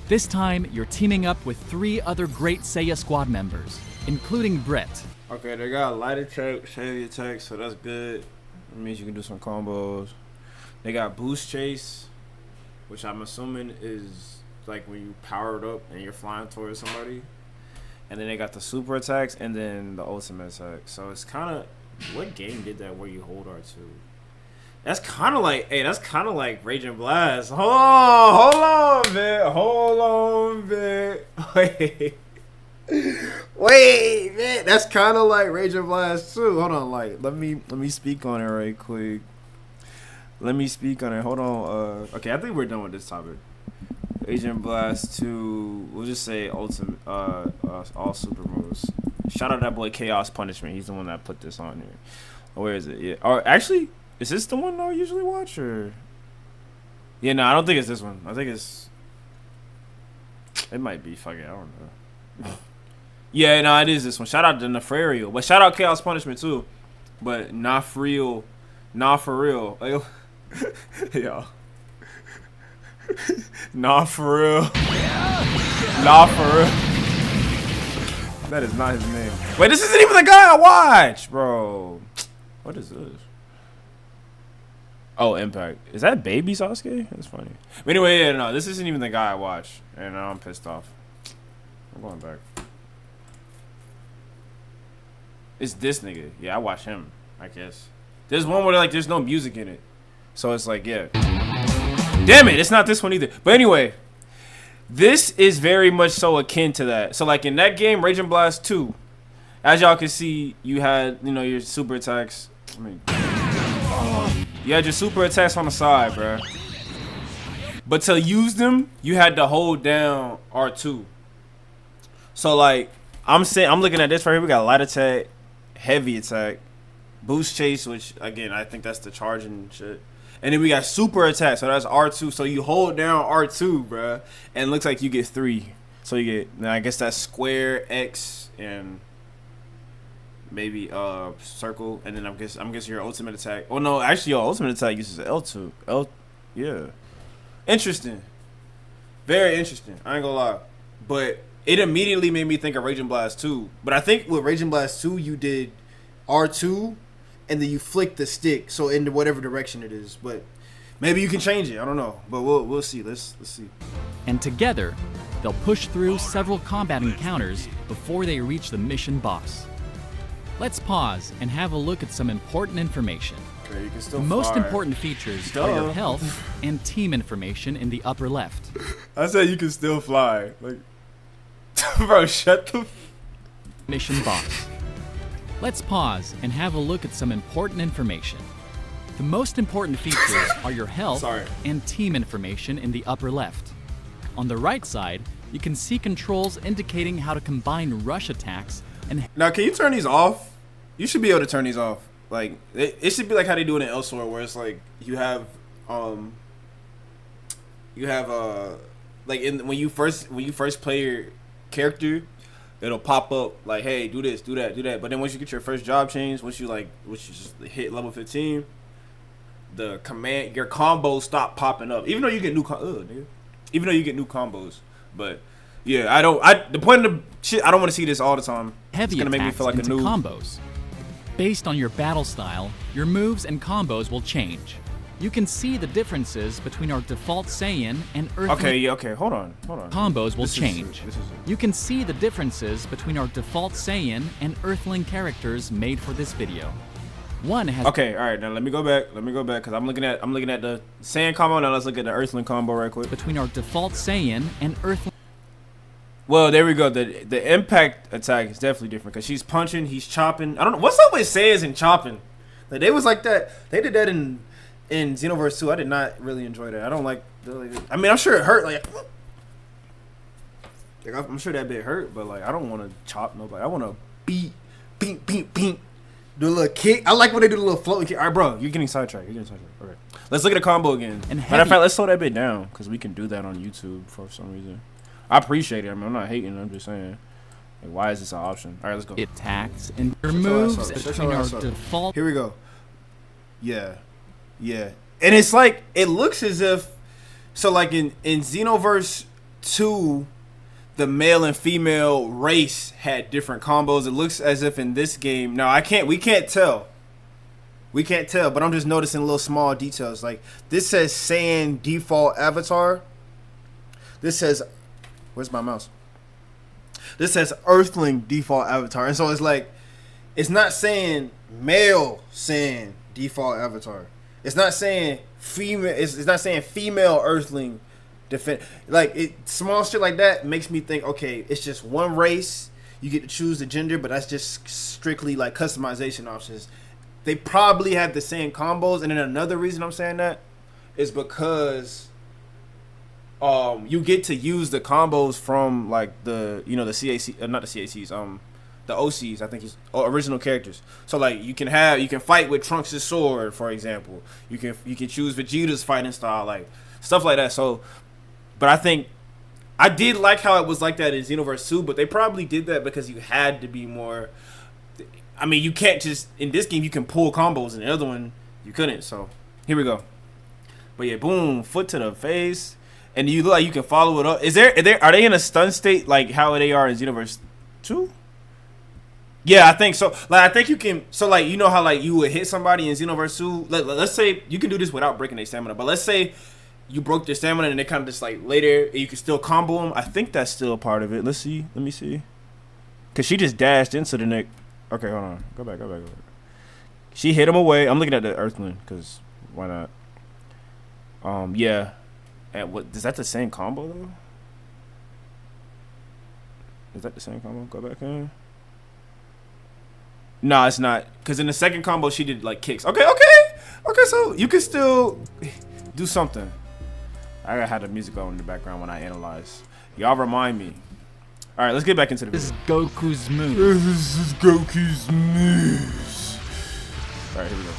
Speaker 5: This time, you're teaming up with 3 other Great Saiya squad members, including Brett.
Speaker 1: Okay, they got light attack, heavy attack, so that's good. It means you can do some combos. They got boost chase, which I'm assuming is like when you power it up and you're flying towards somebody. And then they got the super attacks and then the ultimate attack. So it's kind of, what game did that where you hold R2? That's kind of like, hey, that's kind of like Raging Blast. Hold on, man. Wait. Wait, man. That's kind of like Raging Blast too. Hold on, like, let me speak on it right quick. Hold on. Okay, I think we're done with this topic. Agent Blast 2, we'll just say ultimate, all super moves. Shout out that boy Chaos Punishment. He's the one that put this on here. Where is it? Yeah. Or actually, is this the one I usually watch or? Yeah, no, I don't think it's this one. I think it might be. Fuck it, I don't know. Yeah, no, it is this one. Shout out to Nefario, but shout out Chaos Punishment too. But not for real. Yo. Nah, for real. That is not his name. Wait, this isn't even the guy I watch, bro. What is this? Oh, Impact. Is that Baby Sasuke? That's funny. But anyway, yeah, no, this isn't even the guy I watch. And now I'm pissed off. I'm going back. It's this nigga. Yeah, I watch him, I guess. There's one where, like, there's no music in it. So it's like, yeah. Damn it, it's not this one either. But anyway, this is very much so akin to that. So like in that game, Raging Blast 2, as y'all can see, you had, you know, your super attacks. You had your super attacks on the side, bro. But to use them, you had to hold down R2. So like, I'm looking at this right here. We got light attack, heavy attack, boost chase, which again, I think that's the charging shit. And then we got super attack, so that's R2. So you hold down R2, bruh, and it looks like you get 3. So you get, now I guess that's square, X, and maybe circle. And then I'm guessing your ultimate attack. Oh no, actually your ultimate attack uses L2. Yeah. Interesting. Very interesting. I ain't gonna lie. But it immediately made me think of Raging Blast 2. But I think with Raging Blast 2, you did R2. And then you flick the stick, so into whatever direction it is. But maybe you can change it. I don't know. But we'll see. Let's see.
Speaker 5: And together, they'll push through several combat encounters before they reach the mission boss. Let's pause and have a look at some important information.
Speaker 1: Okay, you can still
Speaker 5: The most
Speaker 1: fire.
Speaker 5: important features are your health and team information in the upper left.
Speaker 1: I said you can still fly. Like, bro, shut the.
Speaker 5: Mission boss. Let's pause and have a look at some important information. The most important features are your health and team information in the upper left. On the right side, you can see controls indicating how to combine rush attacks and...
Speaker 1: Now, can you turn these off? You should be able to turn these off. Like, it should be like how they do it in Elsewhere, where it's like you have like when you first play your character, it'll pop up like, hey, do this, do that, do that. But then once you get your first job change, once you just hit level 15, your combos stop popping up. Even though you get new combos. But yeah, the point of the shit, I don't want to see this all the time.
Speaker 5: Heavy
Speaker 1: it's gonna make me feel like a noob.
Speaker 5: Combos. Based on your battle style, your moves and combos will change. You can see the differences between our default Saiyan and Earthling.
Speaker 1: Okay, hold on.
Speaker 5: Combos will change. You can see the differences between our default Saiyan and Earthling characters made for this video. One has.
Speaker 1: Okay, all right. Now let me go back because I'm looking at the Saiyan combo. Now let's look at the Earthling combo right quick.
Speaker 5: Between our default Saiyan and Earthling.
Speaker 1: Well, there we go. The impact attack is definitely different because she's punching, he's chopping. I don't know what's up with Saiyans and chopping. Like they was like that. They did that in Xenoverse 2, I did not really enjoy that. I don't like. I mean, I'm sure it hurt. Like I'm sure that bit hurt, but like I don't want to chop nobody. I want to beat. Do a little kick. I like when they do the little floating kick. All right, bro, you're getting sidetracked. Okay, let's look at the combo again. Matter of fact, let's slow that bit down because we can do that on YouTube for some reason. I appreciate it. I mean, I'm not hating. I'm just saying. Like, why is this an option? All right, let's go.
Speaker 5: It attacks and your moves between our default.
Speaker 1: Here we go. Yeah. And it's like, it looks as if, so like in Xenoverse 2, the male and female race had different combos. It looks as if in this game, now we can't tell, but I'm just noticing little small details. Like this says Saiyan default avatar. This says, where's my mouse? This says Earthling default avatar. And so it's like, it's not saying male Saiyan default avatar. It's not saying female. It's not saying female Earthling defend. Like small shit like that makes me think. Okay, it's just one race. You get to choose the gender, but that's just strictly like customization options. They probably have the same combos, and then another reason I'm saying that is because you get to use the combos from like the the CAC, not the CACs, the OCs, I think he's original characters. So like you can fight with Trunks' sword, for example. You can choose Vegeta's fighting style, like stuff like that. So, but I think I did like how it was like that in Xenoverse 2, but they probably did that because you had to be more. I mean, you can't just in this game you can pull combos, and the other one you couldn't. So here we go. But yeah, boom, foot to the face, and you look like you can follow it up. Are they in a stun state like how they are in Xenoverse 2? Yeah, I think so. Like I think you can. So like how like you would hit somebody in Xenoverse 2. Let's say you can do this without breaking their stamina, but let's say you broke their stamina and they kind of just like later you can still combo them. I think that's still a part of it. Let's see. Let me see. Cause she just dashed into the neck. Okay, hold on. Go back. She hit him away. I'm looking at the Earthling because why not? Yeah. And what is that the same combo though? Is that the same combo? Go back in. No, it's not. Cause in the second combo she did like kicks. Okay. So you can still do something. I gotta have the music on in the background when I analyze. Y'all remind me. All right, let's get back into the
Speaker 5: This
Speaker 1: video.
Speaker 5: is Goku's move.
Speaker 1: This is Goku's moves. All right, here we go.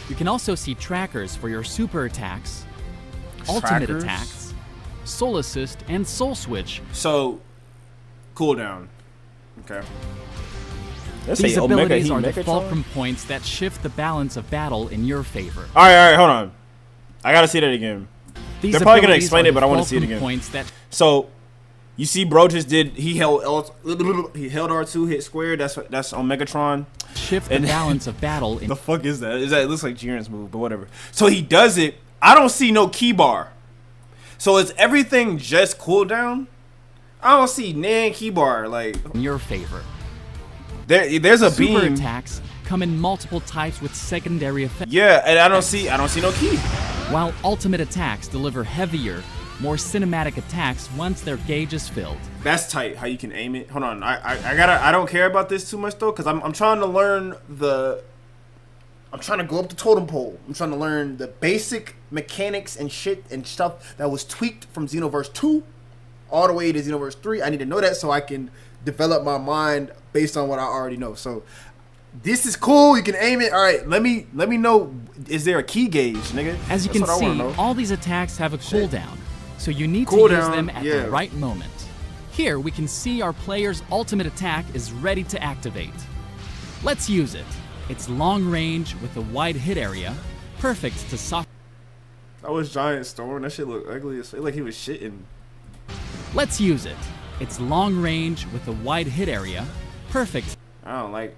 Speaker 5: You can also see trackers for your super attacks, ultimate
Speaker 1: Trackers?
Speaker 5: attacks, soul assist, and soul switch.
Speaker 1: So, cooldown. Okay. Let's
Speaker 5: These
Speaker 1: say Omega
Speaker 5: abilities
Speaker 1: Heat
Speaker 5: are the
Speaker 1: Megatron.
Speaker 5: fulcrum points that shift the balance of battle in your favor.
Speaker 1: All right, hold on. I gotta see that again.
Speaker 5: These
Speaker 1: They're probably gonna
Speaker 5: abilities
Speaker 1: explain
Speaker 5: are
Speaker 1: it, but
Speaker 5: the
Speaker 1: I want to see it
Speaker 5: fulcrum
Speaker 1: again.
Speaker 5: Points that
Speaker 1: So, you see, bro just did. He held R2, hit square. That's on Megatron.
Speaker 5: shift the
Speaker 1: And-
Speaker 5: balance of battle in
Speaker 1: The fuck is that? It looks like Jiren's move, but whatever. So he does it. I don't see no key bar. So is everything just cooldown? I don't see nan key bar. Like
Speaker 5: your favor.
Speaker 1: there's a
Speaker 5: Super
Speaker 1: beam.
Speaker 5: attacks come in multiple types with secondary effects,
Speaker 1: Yeah, and I don't see no key.
Speaker 5: while ultimate attacks deliver heavier, more cinematic attacks once their gauge is filled.
Speaker 1: That's tight. How you can aim it. Hold on. I don't care about this too much though, because I'm trying to learn I'm trying to go up the totem pole. I'm trying to learn the basic mechanics and shit and stuff that was tweaked from Xenoverse 2 all the way to Xenoverse 3. I need to know that so I can develop my mind based on what I already know. So this is cool. You can aim it. All right. Let me know. Is there a key gauge, nigga?
Speaker 5: As you
Speaker 1: That's
Speaker 5: can
Speaker 1: what I wanna
Speaker 5: see,
Speaker 1: know.
Speaker 5: all these attacks have a
Speaker 1: Shit.
Speaker 5: cooldown, so you need to use
Speaker 1: Cooldown,
Speaker 5: them at
Speaker 1: yeah.
Speaker 5: the right moment. Here we can see our player's ultimate attack is ready to activate. Let's use it. It's long range with a wide hit area, perfect to soft.
Speaker 1: That was Giant Storm. That shit looked ugly. It like he was shitting.
Speaker 5: Let's use it. It's long range with a wide hit area, perfect.
Speaker 1: I don't like.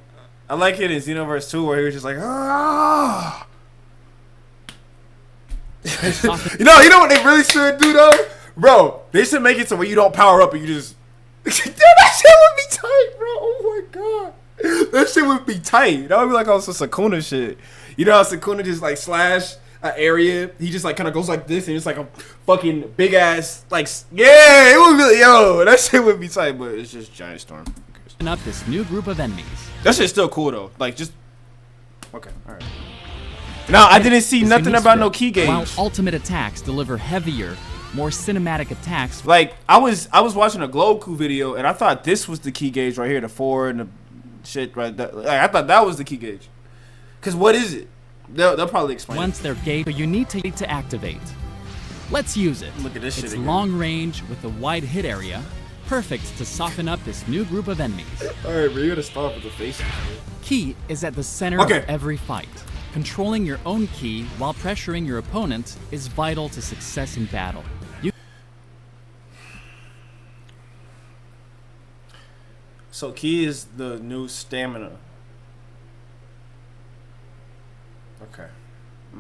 Speaker 1: I like it in Xenoverse 2 where he was just like, ah. You know what they really should do though, bro? They should make it so where you don't power up and you just. Dude, that shit would be tight, bro. Oh my god, that shit would be tight. That would be like on some Sakuna shit. You know how Sakuna just like slash an area? He just like kind of goes like this and it's like a fucking big ass like yeah. It would be that shit would be tight, but it's just Giant Storm.
Speaker 5: Up this new group of enemies.
Speaker 1: That shit's still cool though. Like just okay, all right. No, I didn't see
Speaker 5: This
Speaker 1: nothing
Speaker 5: unique
Speaker 1: about
Speaker 5: strip,
Speaker 1: no key gauge.
Speaker 5: While ultimate attacks deliver heavier, more cinematic attacks.
Speaker 1: Like I was watching a Gloku video and I thought this was the key gauge right here, the 4 and the shit right there. Like, I thought that was the key gauge. Cause what is it? They'll probably explain.
Speaker 5: Once they're gauge, so you need to activate. Let's use it.
Speaker 1: Look at this shit
Speaker 5: It's
Speaker 1: again.
Speaker 5: long range with a wide hit area, perfect to soften up this new group of enemies.
Speaker 1: All right, bro, you gotta stop with the faces.
Speaker 5: Ki is at the center
Speaker 1: Okay.
Speaker 5: of every fight. Controlling your own ki while pressuring your opponent is vital to success in battle.
Speaker 1: So key is the new stamina. Okay.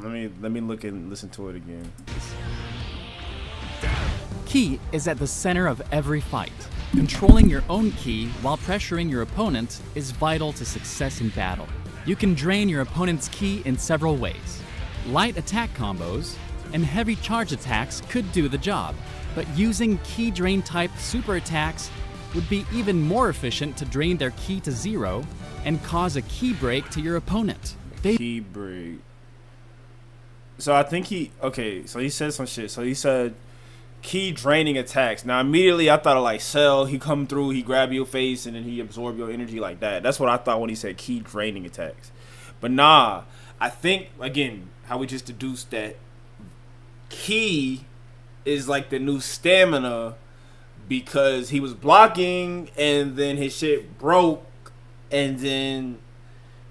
Speaker 1: Let me look and listen to it again.
Speaker 5: Ki is at the center of every fight. Controlling your own ki while pressuring your opponent is vital to success in battle. You can drain your opponent's ki in several ways. Light attack combos and heavy charge attacks could do the job, but using ki drain type super attacks would be even more efficient to drain their ki to 0 and cause a ki break to your opponent.
Speaker 1: Key break. So I think so he said some shit. So he said key draining attacks. Now immediately I thought of like Cell, he come through, he grab your face and then he absorb your energy like that. That's what I thought when he said key draining attacks. But nah, I think again, how we just deduced that Key is like the new stamina because he was blocking and then his shit broke and then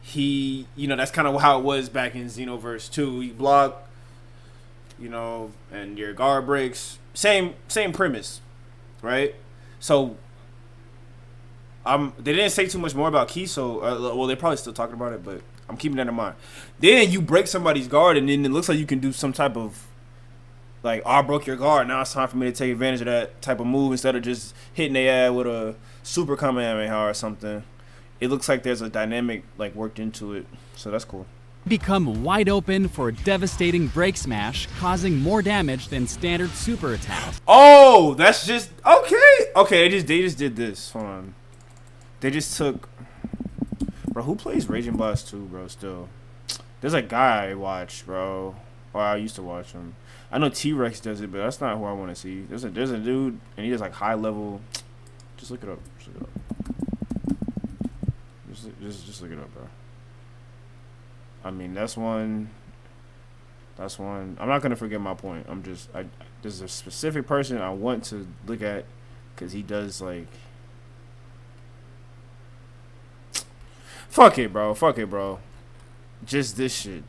Speaker 1: he, that's kind of how it was back in Xenoverse 2. You block, and your guard breaks. Same premise, right? So they didn't say too much more about Key, so well, they're probably still talking about it, but I'm keeping that in mind. Then you break somebody's guard and then it looks like you can do some type of like, I broke your guard. Now it's time for me to take advantage of that type of move instead of just hitting their ass with a super Kamehameha or something. It looks like there's a dynamic like worked into it, so that's cool.
Speaker 5: Become wide open for a devastating break smash, causing more damage than standard super attacks.
Speaker 1: Oh, that's just okay. Okay, they just did this. Hold on. They just took. Bro, who plays Raging Blast 2, bro? Still, there's a guy I watch, bro. Or I used to watch him. I know T-Rex does it, but that's not who I want to see. There's a dude, and he does like high level. Just look it up. Just look it up. Just look it up, bro. I mean, that's one. I'm not gonna forget my point. There's a specific person I want to look at because he does like. Fuck it, bro. Just this shit.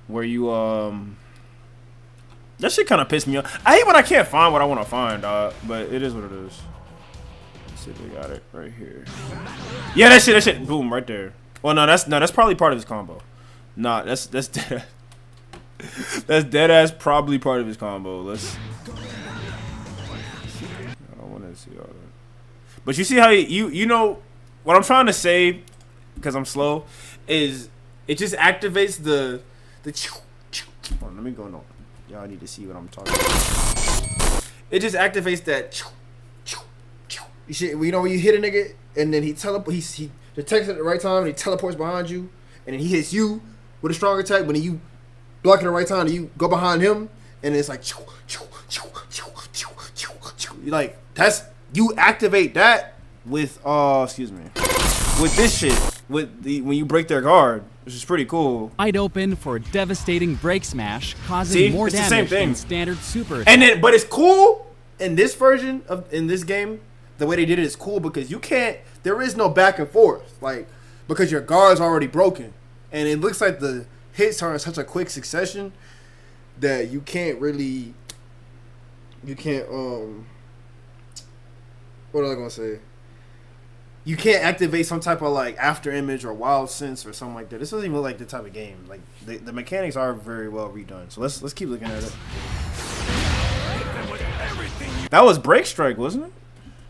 Speaker 1: Where you that shit kind of pissed me off. I hate when I can't find what I want to find, dog. But it is what it is. Let's see if we got it right here. Yeah, that shit. Boom, right there. Well, no, that's probably part of his combo. Nah, that's dead. That's dead ass probably part of his combo. I don't want to see all that. But you see how you know what I'm trying to say, because I'm slow, is it just activates the. Hold on, let me go on. Y'all need to see what I'm talking about. It just activates that. You should, when you hit a nigga and then he detects at the right time and he teleports behind you and then he hits you with a strong attack. But then you block at the right time and you go behind him and it's like like that's you activate that with with this shit when you break their guard, which is pretty cool.
Speaker 5: Wide open for a devastating break smash, causing more damage than standard super.
Speaker 1: And then, but it's cool in this version in this game. The way they did it is cool because there is no back and forth, like, because your guard's already broken. And it looks like the hits are in such a quick succession that you can't what was I gonna say? You can't activate some type of like after image or wild sense or something like that. This doesn't even look like the type of game. Like the mechanics are very well redone. So let's keep looking at it. That was Break Strike, wasn't it?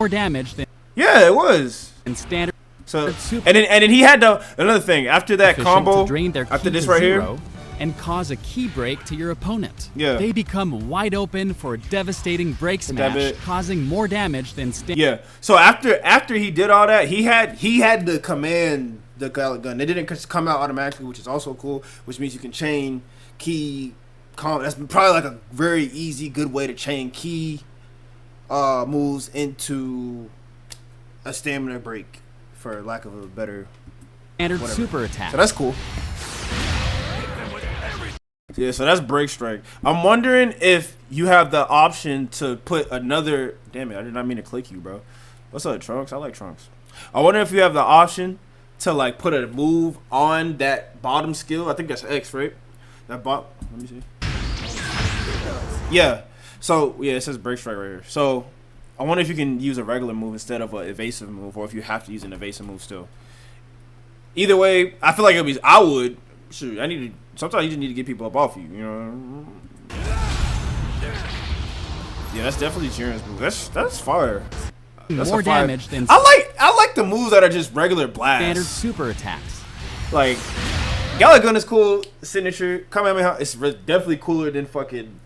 Speaker 5: More damage than
Speaker 1: it was
Speaker 5: in standard.
Speaker 1: So and then he had another thing after that combo.
Speaker 5: Drain their
Speaker 1: after this right here.
Speaker 5: And cause a key break to your opponent.
Speaker 1: Yeah.
Speaker 5: They become wide open for a devastating break smash, causing more damage than standard.
Speaker 1: Yeah. So after he did all that, he had the command the gun. It didn't come out automatically, which is also cool. Which means you can chain key. That's probably like a very easy, good way to chain key moves into a stamina break, for lack of a better
Speaker 5: standard super attack.
Speaker 1: So that's cool. Yeah, so that's Break Strike. I'm wondering if you have the option to put another. Damn it, I did not mean to click you, bro. What's up, Trunks? I like Trunks. I wonder if you have the option to like put a move on that bottom skill. I think that's X, right? Let me see. Yeah. So yeah, it says Break Strike right here. So I wonder if you can use a regular move instead of an evasive move, or if you have to use an evasive move still. Either way, I feel like I would. Shoot, sometimes you just need to get people up off you, you know. Yeah, that's definitely Jiren's move. That's fire. That's
Speaker 5: more damage than
Speaker 1: I like the moves that are just regular blasts.
Speaker 5: Standard super attacks.
Speaker 1: Like Gala Gun is cool. Signature. Kamehameha is definitely cooler than fucking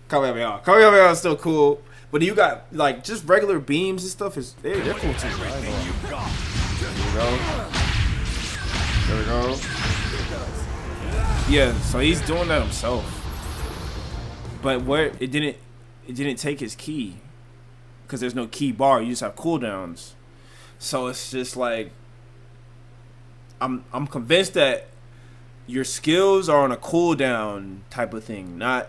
Speaker 1: Kamehameha. Kamehameha is still cool. But you got like just regular beams and stuff. They're cool too. There we go. Yeah, so he's doing that himself. But where it didn't take his key, because there's no key bar. You just have cooldowns. So it's just like I'm convinced that your skills are on a cooldown type of thing, not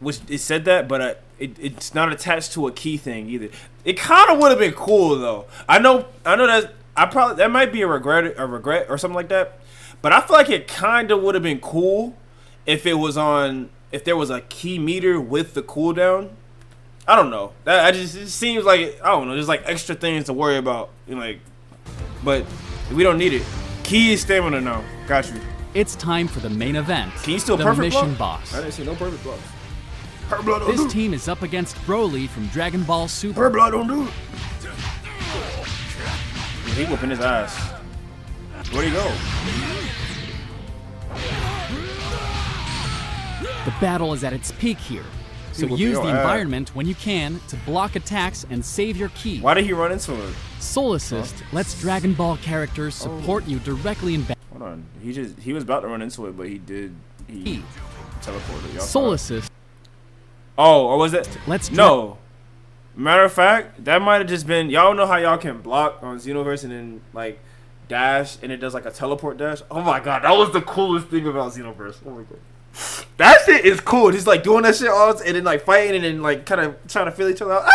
Speaker 1: which it said that, but it's not attached to a key thing either. It kind of would have been cool though. I know that might be a regret or something like that. But I feel like it kind of would have been cool if there was a key meter with the cooldown. I don't know. It seems like I don't know. There's like extra things to worry about, like, but we don't need it. Key is stamina now. Got you.
Speaker 5: It's time for the main event.
Speaker 1: Can you still
Speaker 5: the
Speaker 1: perfect
Speaker 5: mission
Speaker 1: block?
Speaker 5: boss.
Speaker 1: I didn't see no perfect blocks. Her blood don't
Speaker 5: This
Speaker 1: do it.
Speaker 5: team is up against Broly from Dragon Ball Super.
Speaker 1: Her blood don't do it. Yeah, he whooping his ass. Where'd he go?
Speaker 5: The battle is at its peak here, so
Speaker 1: whooping
Speaker 5: use
Speaker 1: your
Speaker 5: the
Speaker 1: ass.
Speaker 5: environment when you can to block attacks and save your ki.
Speaker 1: Why did he run into it?
Speaker 5: Soul Assist lets Dragon Ball characters support you directly in battle.
Speaker 1: Hold on. He was about to run into it, but he teleported. Y'all saw
Speaker 5: Soul
Speaker 1: that?
Speaker 5: Assist
Speaker 1: Oh, or was it?
Speaker 5: Let's
Speaker 1: No. Matter of fact, that might have just been. Y'all know how y'all can block on Xenoverse and then like dash, and it does like a teleport dash. Oh my god, that was the coolest thing about Xenoverse. Oh my god, that shit is cool. Just like doing that shit all, and then like fighting, and then like kind of trying to feel each other out.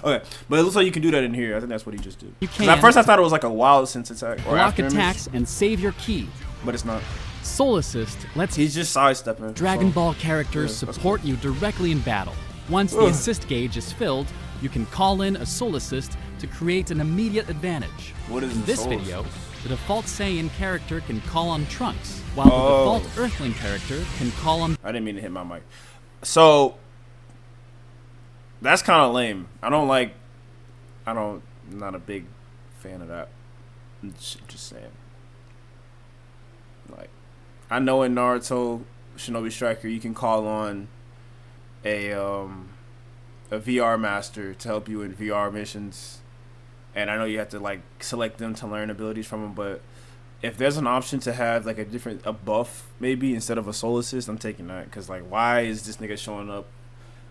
Speaker 1: Okay, but it looks like you can do that in here. I think that's what he just did.
Speaker 5: You
Speaker 1: 'Cause
Speaker 5: can
Speaker 1: at first I thought it was like a wild sense attack or
Speaker 5: block
Speaker 1: after image,
Speaker 5: attacks and save your ki.
Speaker 1: but it's not.
Speaker 5: Soul Assist lets
Speaker 1: He's just sidestepping.
Speaker 5: Dragon
Speaker 1: so.
Speaker 5: Ball characters
Speaker 1: Yeah, that's
Speaker 5: support you directly in battle. Once the assist gauge is filled, you can call in a Soul Assist to create an immediate advantage.
Speaker 1: What is
Speaker 5: In
Speaker 1: the
Speaker 5: this
Speaker 1: Soul
Speaker 5: video,
Speaker 1: Assist?
Speaker 5: the default Saiyan character can call on Trunks, while the default Earthling character can call on...
Speaker 1: I didn't mean to hit my mic. So that's kind of lame. I'm not a big fan of that. I'm just saying. Like, I know in Naruto Shinobi Striker you can call on a VR master to help you in VR missions, and I know you have to like select them to learn abilities from them. But if there's an option to have like a buff maybe instead of a soul assist, I'm taking that. Because like, why is this nigga showing up?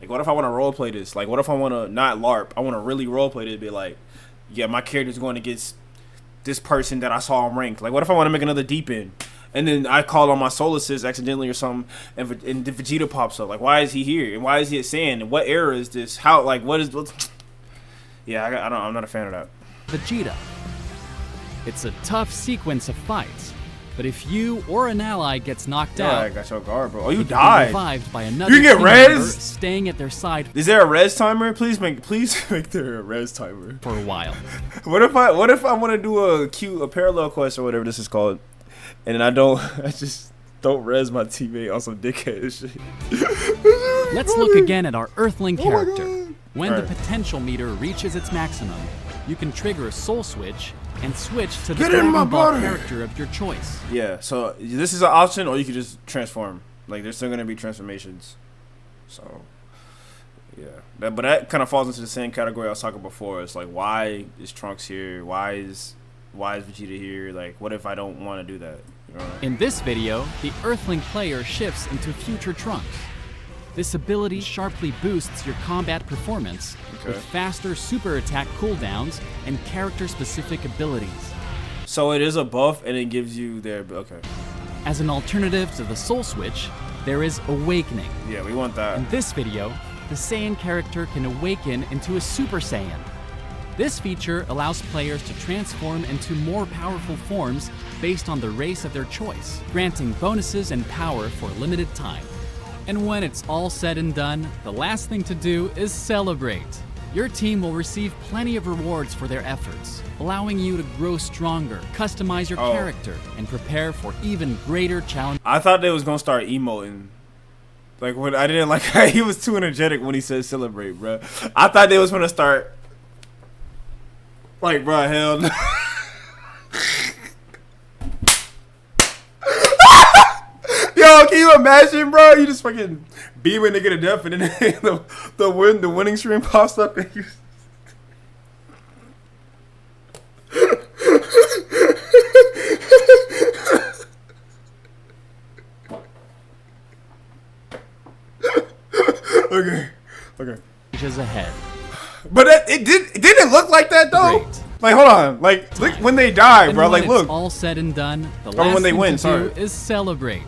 Speaker 1: Like, what if I want to roleplay this? Like, what if I want to not LARP? I want to really roleplay this. Be like, yeah, my character's going against this person that I saw on ranked. Like, what if I want to make another deep end? And then I call on my soul assist accidentally or something, and Vegeta pops up. Like, why is he here? And why is he at Sand? And what era is this? How? Like, what's yeah, I'm not a fan of that.
Speaker 5: Vegeta. It's a tough sequence of fights, but if you or an ally gets knocked
Speaker 1: Yeah, I
Speaker 5: out,
Speaker 1: got your guard, bro. Oh, you
Speaker 5: you can be
Speaker 1: died.
Speaker 5: revived by another
Speaker 1: You get
Speaker 5: team
Speaker 1: res?
Speaker 5: member staying at their side
Speaker 1: Is there a res timer? Please make there a res timer.
Speaker 5: for a while.
Speaker 1: What if I want to do a parallel quest or whatever this is called, and then I just don't res my teammate on some dickhead shit.
Speaker 5: Let's look again at our Earthling
Speaker 1: my
Speaker 5: character.
Speaker 1: God.
Speaker 5: When
Speaker 1: Alright.
Speaker 5: the potential meter reaches its maximum, you can trigger a soul switch and switch to the
Speaker 1: Get in my
Speaker 5: Dragon Ball
Speaker 1: body.
Speaker 5: character of your choice.
Speaker 1: Yeah, so this is an option, or you can just transform. Like, there's still gonna be transformations. So, yeah, but that kind of falls into the same category I was talking before. It's like, why is Trunks here? Why is Vegeta here? Like, what if I don't want to do that? You know?
Speaker 5: In this video, the Earthling player shifts into future Trunks. This ability sharply boosts your combat performance with faster super attack cooldowns and character-specific abilities.
Speaker 1: So it is a buff, and it gives you their okay.
Speaker 5: As an alternative to the Soul Switch, there is Awakening.
Speaker 1: Yeah, we want that.
Speaker 5: In this video, the Saiyan character can awaken into a Super Saiyan. This feature allows players to transform into more powerful forms based on the race of their choice, granting bonuses and power for a limited time. And when it's all said and done, the last thing to do is celebrate. Your team will receive plenty of rewards for their efforts, allowing you to grow stronger, customize your character, and prepare for even greater challenges.
Speaker 1: I thought they was gonna start emoting. Like, when I didn't like how he was too energetic when he said celebrate, bro. I thought they was gonna start like, bro, hell no. imagine, bro, you just fucking beam a nigga to death, and then the winning stream pops up, and you. Okay.
Speaker 5: Just ahead.
Speaker 1: But it didn't look like that though.
Speaker 5: Great.
Speaker 1: Like, hold on. Like, look when they die, bro.
Speaker 5: And when
Speaker 1: Like, look.
Speaker 5: it's all said and done, the
Speaker 1: Or when
Speaker 5: last
Speaker 1: they
Speaker 5: thing
Speaker 1: win,
Speaker 5: to
Speaker 1: sorry.
Speaker 5: do is celebrate.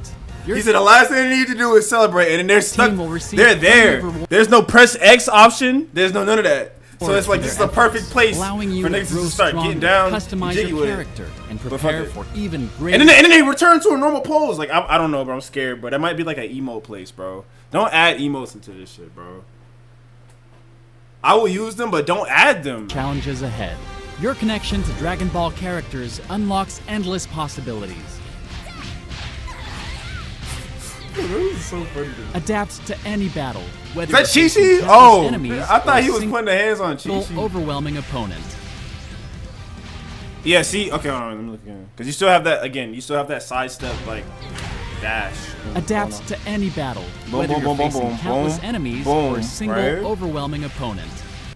Speaker 5: Your
Speaker 1: He said the last thing they need to do is celebrate, and then they're stuck.
Speaker 5: team will receive
Speaker 1: They're there.
Speaker 5: plenty of
Speaker 1: There's no press X option. There's none of that. So
Speaker 5: rewards
Speaker 1: it's like
Speaker 5: for
Speaker 1: this is
Speaker 5: their
Speaker 1: the perfect
Speaker 5: efforts,
Speaker 1: place
Speaker 5: allowing you
Speaker 1: for
Speaker 5: to
Speaker 1: niggas
Speaker 5: grow
Speaker 1: to start
Speaker 5: stronger,
Speaker 1: getting down,
Speaker 5: customize
Speaker 1: jiggy
Speaker 5: your
Speaker 1: with it.
Speaker 5: character, and
Speaker 1: fuck
Speaker 5: prepare
Speaker 1: it.
Speaker 5: for even greater.
Speaker 1: And then they return to a normal pose. Like, I don't know, bro. I'm scared, but that might be like an emote place, bro. Don't add emotes into this shit, bro. I will use them, but don't add them.
Speaker 5: Challenges ahead. Your connection to Dragon Ball characters unlocks endless possibilities.
Speaker 1: This is so funny to me.
Speaker 5: Adapt to any battle, whether
Speaker 1: Is that
Speaker 5: you're facing
Speaker 1: Chi-Chi?
Speaker 5: countless
Speaker 1: Oh,
Speaker 5: enemies
Speaker 1: I thought
Speaker 5: or
Speaker 1: he was
Speaker 5: single
Speaker 1: putting the hands on Chi-Chi.
Speaker 5: overwhelming opponent.
Speaker 1: Yeah, see? Okay, hold on. Let me look again. Because you still have that, again, you still have that sidestep, like, dash.
Speaker 5: Adapt to any battle,
Speaker 1: Boom,
Speaker 5: whether
Speaker 1: boom,
Speaker 5: you're
Speaker 1: boom, boom,
Speaker 5: facing
Speaker 1: boom,
Speaker 5: countless
Speaker 1: boom,
Speaker 5: enemies
Speaker 1: boom,
Speaker 5: or a single
Speaker 1: right?
Speaker 5: overwhelming opponent.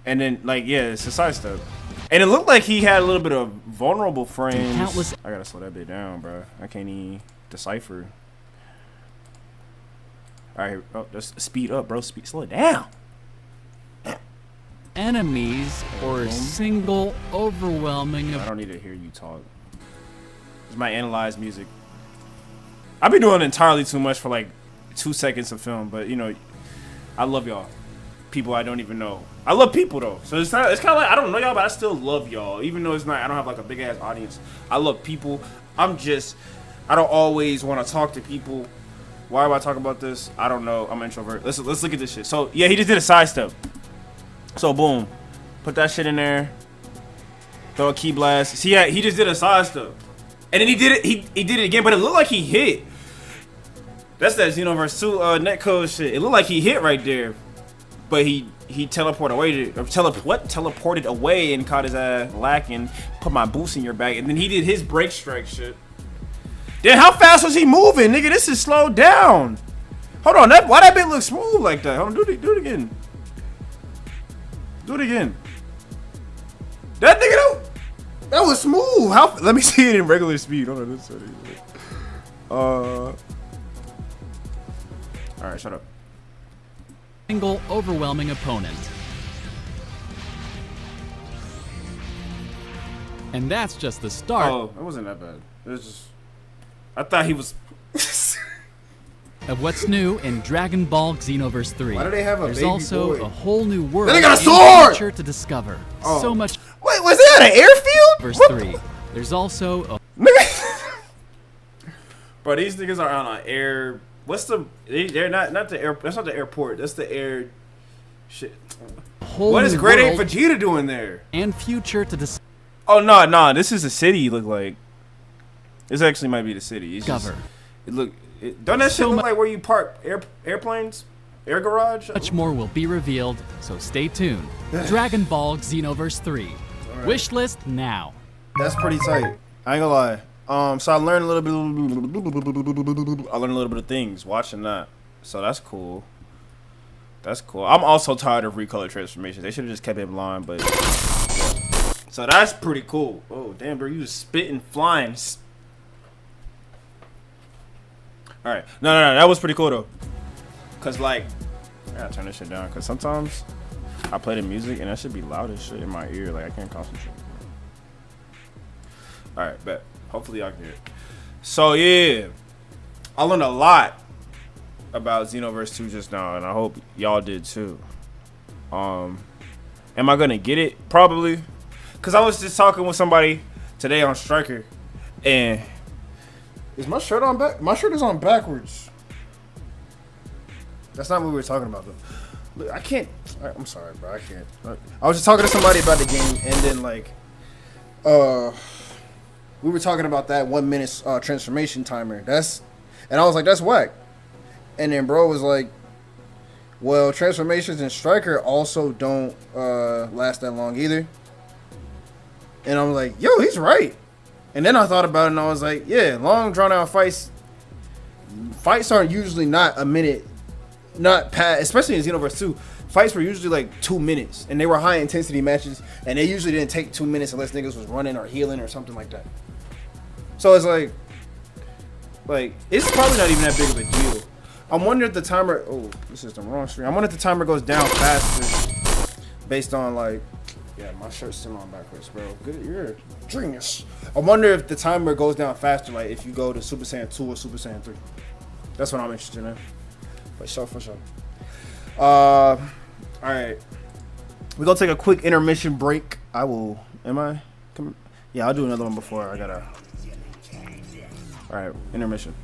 Speaker 1: And then, like, yeah, it's a sidestep. And it looked like he had a little bit of vulnerable frames.
Speaker 5: Countless-
Speaker 1: I gotta slow that bit down, bro. I can't even decipher. All right, oh, just speed up, bro. Slow it down.
Speaker 5: Enemies or a single overwhelming
Speaker 1: I don't need to hear you talk. This might analyze music. I've been doing entirely too much for like 2 seconds of film, but you know, I love y'all. People I don't even know. I love people though, so it's not. It's kind of like I don't know y'all, but I still love y'all, even though it's not. I don't have like a big ass audience. I love people. I don't always want to talk to people. Why am I talking about this? I don't know. I'm an introvert. Let's look at this shit. So yeah, he just did a sidestep. So boom, put that shit in there. Throw a key blast. See, yeah, he just did a sidestep, and then he did it. He did it again, but it looked like he hit. That's that Xenoverse 2 netcode shit. It looked like he hit right there, but he teleported away. Teleported away and caught his ass lacking. Put my boost in your back, and then he did his break strike shit. Then how fast was he moving, nigga? This is slowed down. Hold on, why that bit look smooth like that? Hold on, do it again. Do it again. That nigga, that was smooth. Let me see it in regular speed. Hold on, this is all right, shut up.
Speaker 5: single overwhelming opponent. And that's just the start
Speaker 1: Oh, it wasn't that bad. It was just. I thought he was.
Speaker 5: of what's new in Dragon Ball Xenoverse 3.
Speaker 1: Why do they have a
Speaker 5: There's
Speaker 1: baby
Speaker 5: also
Speaker 1: boy?
Speaker 5: a whole new world
Speaker 1: Then they got a
Speaker 5: and
Speaker 1: sword!
Speaker 5: future to discover.
Speaker 1: Oh.
Speaker 5: So much
Speaker 1: Wait, was that an airfield?
Speaker 5: verse
Speaker 1: What
Speaker 5: 3. There's also a
Speaker 1: Nigga. Bro, these niggas are on an air. What's the? They're not the air. That's not the airport. That's the air. Shit.
Speaker 5: whole
Speaker 1: What is
Speaker 5: new
Speaker 1: Great Ape
Speaker 5: world
Speaker 1: Vegeta doing there?
Speaker 5: and future to discover.
Speaker 1: Oh no, this is a city. Look like. This actually might be the city. It's just, don't that shit
Speaker 5: So
Speaker 1: look like where you park airplanes? Air garage?
Speaker 5: Much more will be revealed, so stay tuned. Dragon Ball Xenoverse 3. Wishlist now.
Speaker 1: That's pretty tight. I ain't gonna lie. So I learned a little bit. I learned a little bit of things watching that. So that's cool. That's cool. I'm also tired of recolor transformations. They should have just kept it blind, but. Yeah. So that's pretty cool. Oh damn, bro, you was spitting flying. All right, no, that was pretty cool though. Cause like, I gotta turn this shit down. Cause sometimes I play the music and that should be loud as shit in my ear. Like I can't concentrate. All right, bet. Hopefully y'all can hear it. So yeah, I learned a lot about Xenoverse 2 just now, and I hope y'all did too. Am I gonna get it? Probably. Cause I was just talking with somebody today on Striker, and is my shirt on back? My shirt is on backwards. That's not what we were talking about though. Look, I can't. I'm sorry, bro. I can't. I was just talking to somebody about the game, and then like, we were talking about that 1 minute transformation timer. And I was like, that's whack. And then bro was like, well, transformations in Striker also don't last that long either. And I'm like, yo, he's right. And then I thought about it and I was like, yeah, long drawn out fights fights aren't usually not a minute, not past, especially in Xenoverse 2. Fights were usually like 2 minutes, and they were high intensity matches, and they usually didn't take 2 minutes unless niggas was running or healing or something like that. So it's like it's probably not even that big of a deal. I'm wondering if the timer. Oh, this is the wrong screen. I wonder if the timer goes down faster based on like. Yeah, my shirt's still on backwards, bro. Good, you're a genius. I wonder if the timer goes down faster, like if you go to Super Saiyan 2 or Super Saiyan 3. That's what I'm interested in. For sure. All right. We're gonna take a quick intermission break. I will. Am I? Yeah, I'll do another one before I gotta. All right, intermission.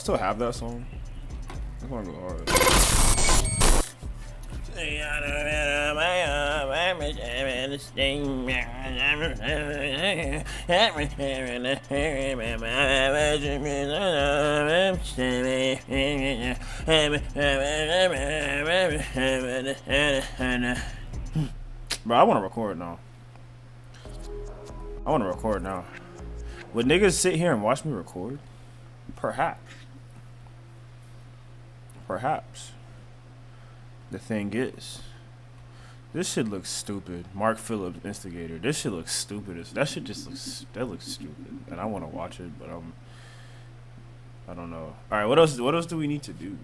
Speaker 1: still have that song? I want to go hard. Bro, I want to record now. Would niggas sit here and watch me record? Perhaps. The thing is, this shit looks stupid. Mark Phillips, instigator. This shit looks stupid. That shit just looks stupid. And I want to watch it, but I don't know. All right, what else do we need to do?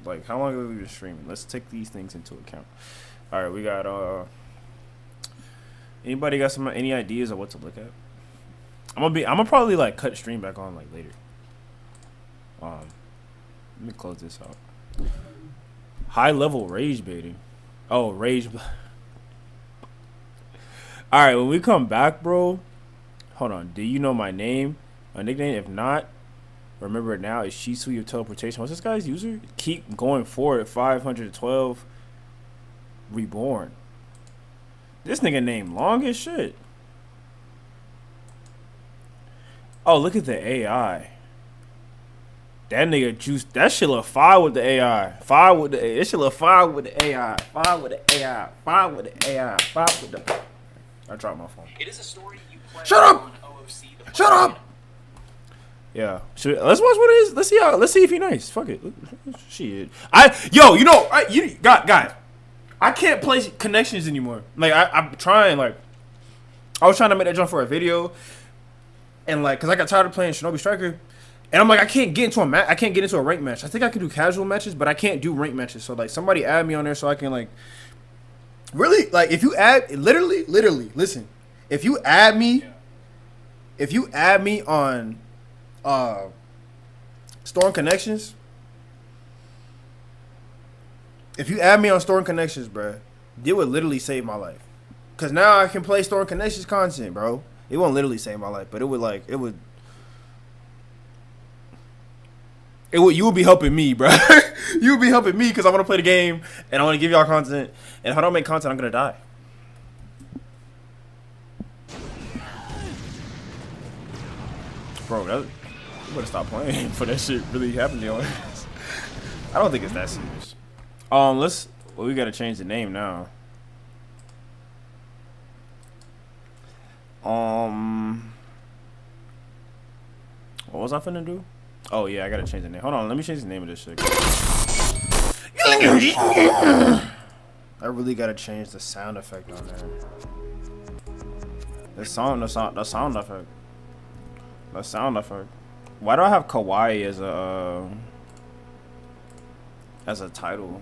Speaker 1: Like, how long have we been streaming? Let's take these things into account. All right, we got anybody got any ideas of what to look at? I'm gonna probably like cut stream back on like later. Let me close this out. High level rage baiting. Oh, rage. All right, when we come back, bro. Hold on. Do you know my name? My nickname? If not, remember it now. It's Shisui of teleportation. What's this guy's user? Keep going forward. 512. Reborn. This nigga name long as shit. Oh, look at the AI. That nigga juice. That shit look fire with the AI. Fire with the AI. This shit look fire with the AI. Fire with the AI. Fire with the AI. Fire with the. I dropped my phone.
Speaker 6: It is a story you play.
Speaker 1: Shut up!
Speaker 6: On OOC,
Speaker 1: Shut up! Yeah. Let's watch what it is. Let's see if he nice. Fuck it. Shit. Guys. I can't play connections anymore. Like I'm trying. Like I was trying to make that jump for a video, and like, cause I got tired of playing Shinobi Striker. And I'm like, I can't get into a match. I can't get into a ranked match. I think I can do casual matches, but I can't do ranked matches. So like, somebody add me on there so I can like, really like, if you add, literally, listen. If you add me on, Storm Connections. If you add me on Storm Connections, bro, it would literally save my life. Cause now I can play Storm Connections content, bro. It won't literally save my life, but you would be helping me, bro. You would be helping me because I want to play the game and I want to give y'all content. And if I don't make content, I'm gonna die. Bro, you better stop playing for that shit really happening on us. I don't think it's that serious. We gotta change the name now. What was I finna do? Oh yeah, I gotta change the name. Hold on, let me change the name of this shit. I really gotta change the sound effect on there. The sound effect. The sound effect. Why do I have Kawaii as a title?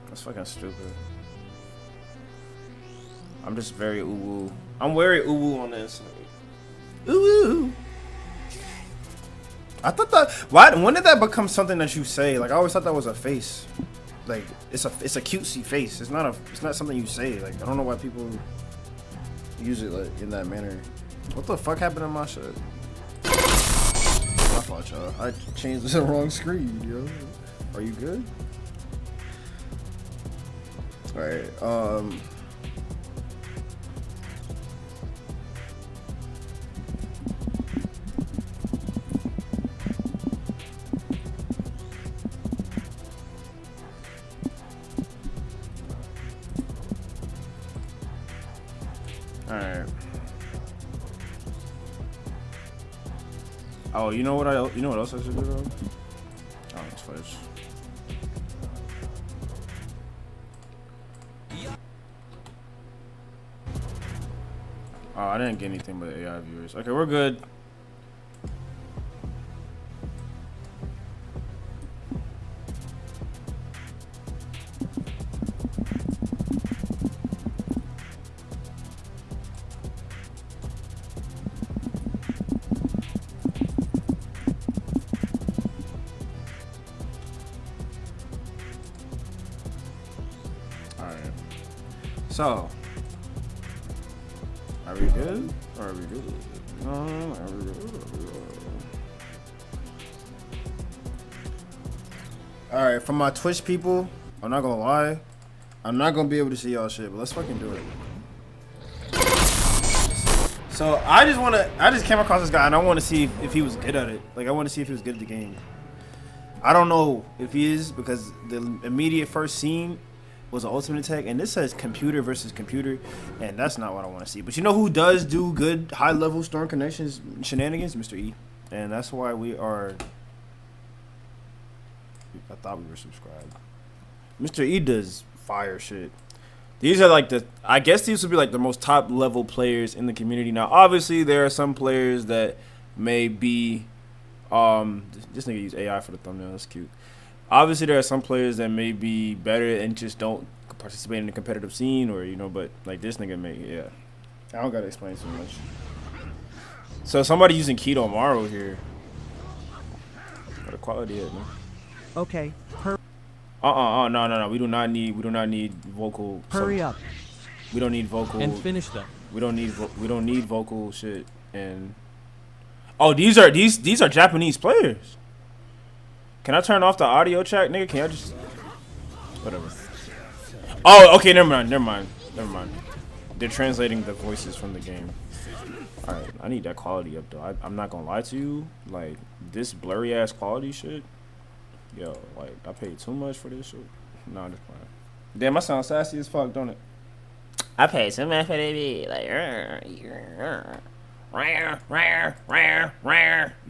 Speaker 1: That's fucking stupid. I'm just very uwu. I'm very uwu on this. Uwu. I thought that. When did that become something that you say? Like I always thought that was a face. Like it's a cutesy face. It's not something you say. Like I don't know why people use it like in that manner. What the fuck happened to my shit? My fault, y'all. I changed the wrong screen, yo. Are you good? All right. Alright. Oh, you know what else I should do though? Oh, it's fudge. Oh, I didn't get anything but AI viewers. Okay, we're good. So, are we good? Or are we good? Are we good? All right, for my Twitch people, I'm not gonna lie, I'm not gonna be able to see y'all shit, but let's fucking do it. So I just came across this guy and I want to see if he was good at it. Like I want to see if he was good at the game. I don't know if he is because the immediate first scene was an ultimate attack, and this says computer versus computer, and that's not what I want to see. But you know who does do good high level storm connections shenanigans? Mr. E, and that's why we are. I thought we were subscribed. Mr. E does fire shit. These are like I guess these would be like the most top level players in the community. Now, obviously, there are some players that may be, this nigga use AI for the thumbnail. That's cute. Obviously, there are some players that may be better and just don't participate in the competitive scene, or but like this nigga yeah. I don't gotta explain too much. So somebody using Keto Maro here. What a quality is, man.
Speaker 7: Okay,
Speaker 1: No. We do not need vocal.
Speaker 7: hurry up
Speaker 1: We don't need vocal.
Speaker 7: and finish them.
Speaker 1: We don't need vocal shit. And these are Japanese players. Can I turn off the audio track, nigga? Can I just whatever? Oh, okay. Never mind. They're translating the voices from the game. All right, I need that quality up though. I'm not gonna lie to you. Like this blurry ass quality shit. Yo, like I paid too much for this shit. Nah, I'm just playing. Damn, I sound sassy as fuck, don't it? I paid too much for this beat. Like, you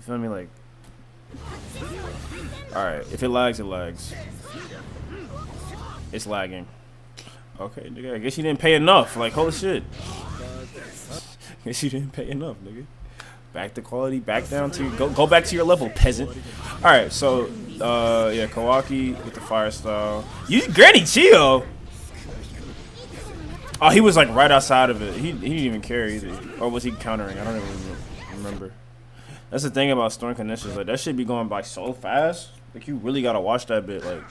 Speaker 1: feel me? Like, all right. If it lags, it lags. It's lagging. Okay, nigga. I guess you didn't pay enough. Like, holy shit. Guess you didn't pay enough, nigga. Back to quality, back down to go back to your level, peasant. All right, so yeah, Kawaki with the fire style. You Granny Chio. Oh, he was like right outside of it. He didn't even care either. Or was he countering? I don't even remember. That's the thing about storm connections. Like that shit be going by so fast. Like you really gotta watch that bit. Like,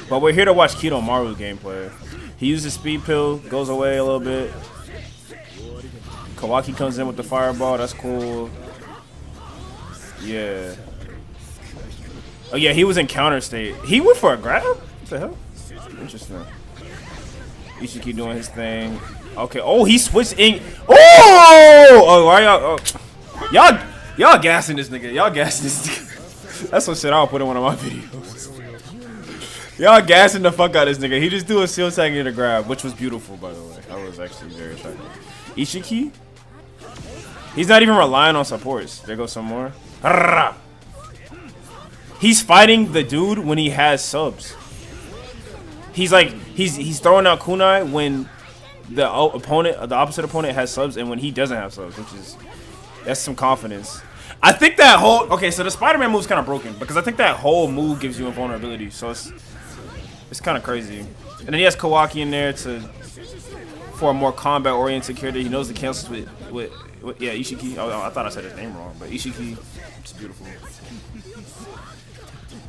Speaker 1: but we're here to watch Keto Maru's gameplay. He uses speed pill, goes away a little bit. Kawaki comes in with the fireball. That's cool. Yeah. Oh, yeah, he was in counter state. He went for a grab? What the hell? Interesting. Ishiki doing his thing. Okay. Oh, he switched in. Oh! Oh, why y'all? Oh. Y'all gassing this nigga. Y'all gassing this nigga. That's some shit I'll put in one of my videos. Y'all gassing the fuck out of this nigga. He just do a seal tag and a grab, which was beautiful, by the way. That was actually very attractive. Ishiki? He's not even relying on supports. There goes some more. He's fighting the dude when he has subs. He's like he's throwing out kunai when the opposite opponent has subs and when he doesn't have subs, that's some confidence. I think that whole so the Spider-Man move is kind of broken because I think that whole move gives you invulnerability, so it's kind of crazy. And then he has Kawaki in there for a more combat-oriented character. He knows the cancels with Ishiki. Oh, I thought I said his name wrong, but Ishiki, it's beautiful.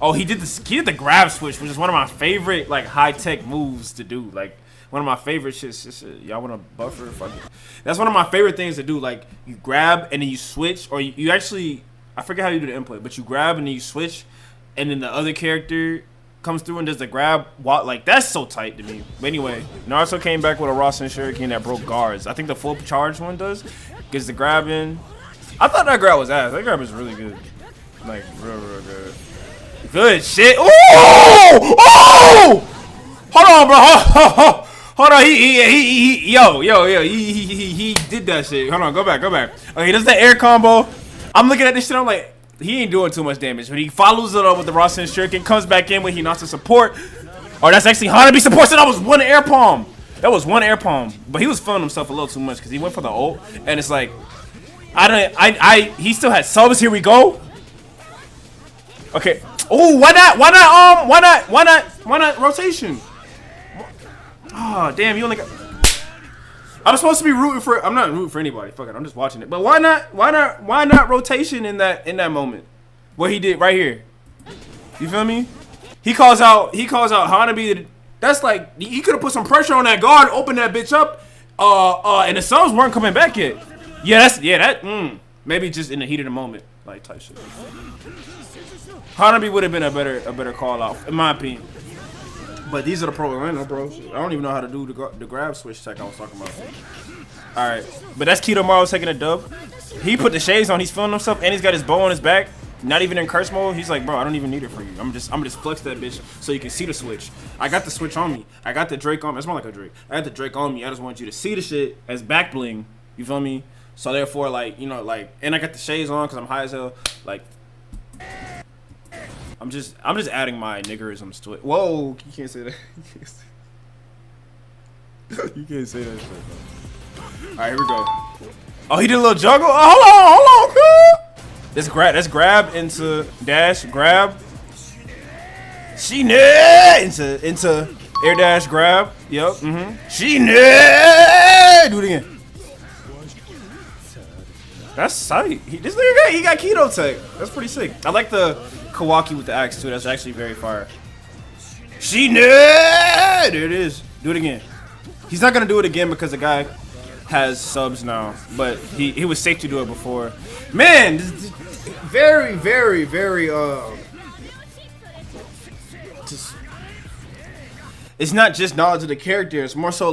Speaker 1: Oh, he did the grab switch, which is one of my favorite like high-tech moves to do. Like one of my favorite shit. Y'all want to buffer? Fuck it. That's one of my favorite things to do. Like you grab and then you switch, or you actually, I forget how you do the input, but you grab and then you switch, and then the other character comes through and does the grab. Like that's so tight to me. But anyway, Naruto came back with a Rasen Shuriken that broke guards. I think the full charge one does. Gets the grab in. I thought that grab was ass. That grab is really good. Like real good. Good shit. Oh! Oh! Hold on, bro. Hold on. He did that shit. Hold on. Go back. Okay, he does that air combo. I'm looking at this shit. I'm like, he ain't doing too much damage, but he follows it up with the Rasen Shuriken, comes back in when he knocks the support. Oh, that's actually Hanabi support. So that was one air palm. But he was feeling himself a little too much because he went for the ult, and it's like, he still had subs. Here we go. Okay. Oh, why not rotation? Oh, damn, you only got. I'm supposed to be rooting for. I'm not rooting for anybody. Fuck it, I'm just watching it. But why not rotation in that moment? What he did right here. You feel me? He calls out Hanabi. That's like he could have put some pressure on that guard, open that bitch up. And the subs weren't coming back yet. Maybe just in the heat of the moment.
Speaker 7: like type shit. Hanabi would have been a better call out in my opinion. But these are the pro Orlando, bro. I don't even know how to do the grab switch tech I was talking about. All right, but that's Keto Morrow taking a dub. He put the shades on. He's feeling himself, and he's got his bow on his back. Not even in curse mode. He's like, bro, I don't even need it for you. I'm just flex that bitch so you can see the switch. I got the switch on me. I got the Drake on me. It's more like a Drake. I got the Drake on me. I just want you to see the shit as back bling. You feel me? So therefore, like, you know, like, and I got the shades on because I'm high as hell. Like, I'm just adding my niggerisms to it. Whoa, you can't say that. You can't say that shit, bro. All right, here we go. Oh, he did a little juggle. Oh, hold on, cool. Let's grab into dash, grab. She into air dash, grab. Yep. She do it again. That's sight. This nigga he got keto tech. That's pretty sick. I like the Kawaki with the axe too. That's actually very fire. She there it is. Do it again. He's not gonna do it again because the guy has subs now, but he was safe to do it before. Man, very just, it's not just knowledge of the character. It's more so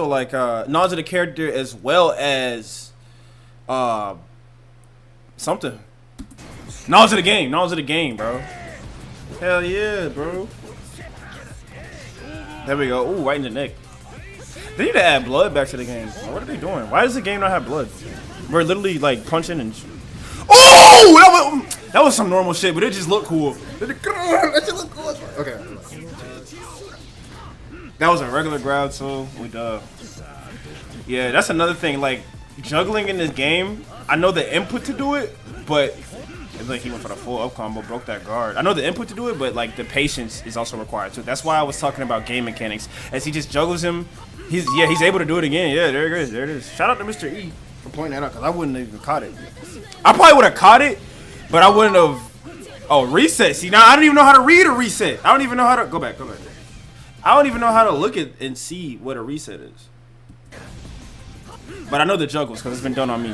Speaker 7: like knowledge of the character as well as something. Knowledge of the game, bro. Hell yeah, bro. There we go. Ooh, right in the neck. They need to add blood back to the game. What are they doing? Why does the game not have blood? We're literally like punching and. Oh, that was some normal shit, but it just looked cool. That just looked cool. Okay. That was a regular grab too. Yeah, that's another thing. Like juggling in this game, I know the input to do it, but it's like he went for the full up combo, broke that guard. I know the input to do it, but like the patience is also required too. That's why I was talking about game mechanics. As he just juggles him, he's able to do it again. Yeah, there it is. There it is. Shout out to Mr. E for pointing that out because I wouldn't have even caught it. I probably would have caught it, but I wouldn't have. Oh, reset. See, now I don't even know how to read a reset. I don't even know how to go back. I don't even know how to look at and see what a reset is. But I know the juggles because it's been done on me.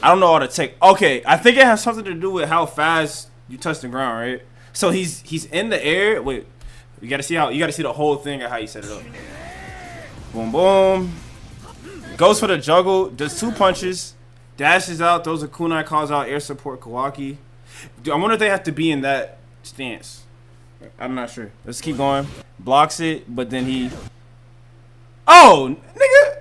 Speaker 7: I don't know all the tech. Okay, I think it has something to do with how fast you touch the ground, right? So he's in the air. Wait, you gotta see the whole thing of how you set it up. Boom, boom. Goes for the juggle. Does 2 punches. Dashes out. Throws a kunai. Calls out air support Kawaki. I wonder if they have to be in that stance. I'm not sure. Let's keep going. Blocks it, but then he. Oh, nigga.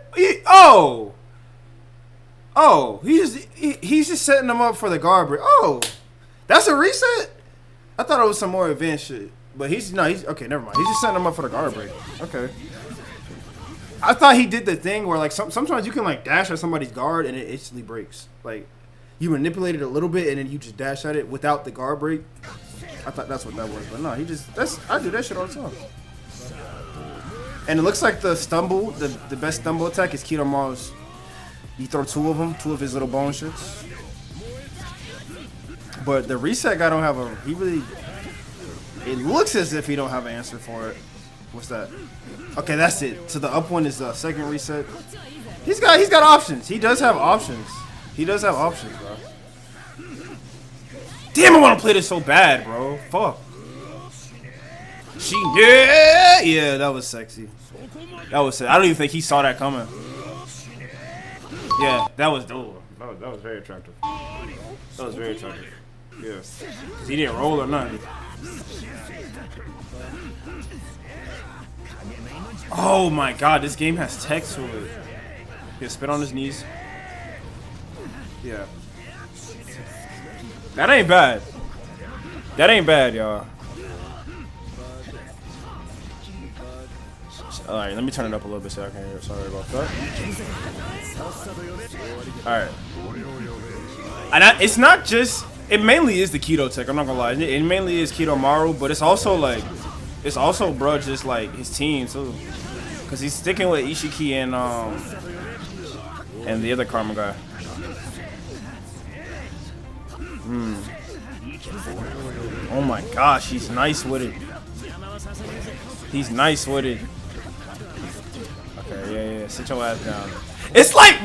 Speaker 7: He's just setting them up for the guard break. Oh, that's a reset? I thought it was some more advanced shit. But he's okay, never mind. He's just setting them up for the guard break. Okay. I thought he did the thing where like sometimes you can like dash at somebody's guard and it instantly breaks. Like you manipulate it a little bit and then you just dash at it without the guard break. I thought that's what that was, but no, I do that shit all the time. And it looks like the best stumble attack is Keto Morrow's. You throw 2 of them, 2 of his little bone shits. But the reset guy don't have it looks as if he don't have an answer for it. What's that? Okay, that's it. So the up one is the second reset. He's got options. He does have options. Bro. Damn, I want to play this so bad, bro. Fuck. Yeah, that was sexy. I don't even think he saw that coming. Yeah, that was dope. That was very attractive. Yeah. He didn't roll or nothing. Oh my god, this game has text to it. Yeah, spit on his knees. Yeah. That ain't bad, y'all. Alright, let me turn it up a little bit so I can hear it. Sorry about that. Alright. And it's not just... It mainly is the keto tech, I'm not gonna lie. It mainly is Keto Morrow, but it's also like... It's also, bro, just like his team, too. Because he's sticking with Ishiki and the other Karma guy. Oh my gosh, he's nice with it. Okay, yeah. Sit your ass down. It's like,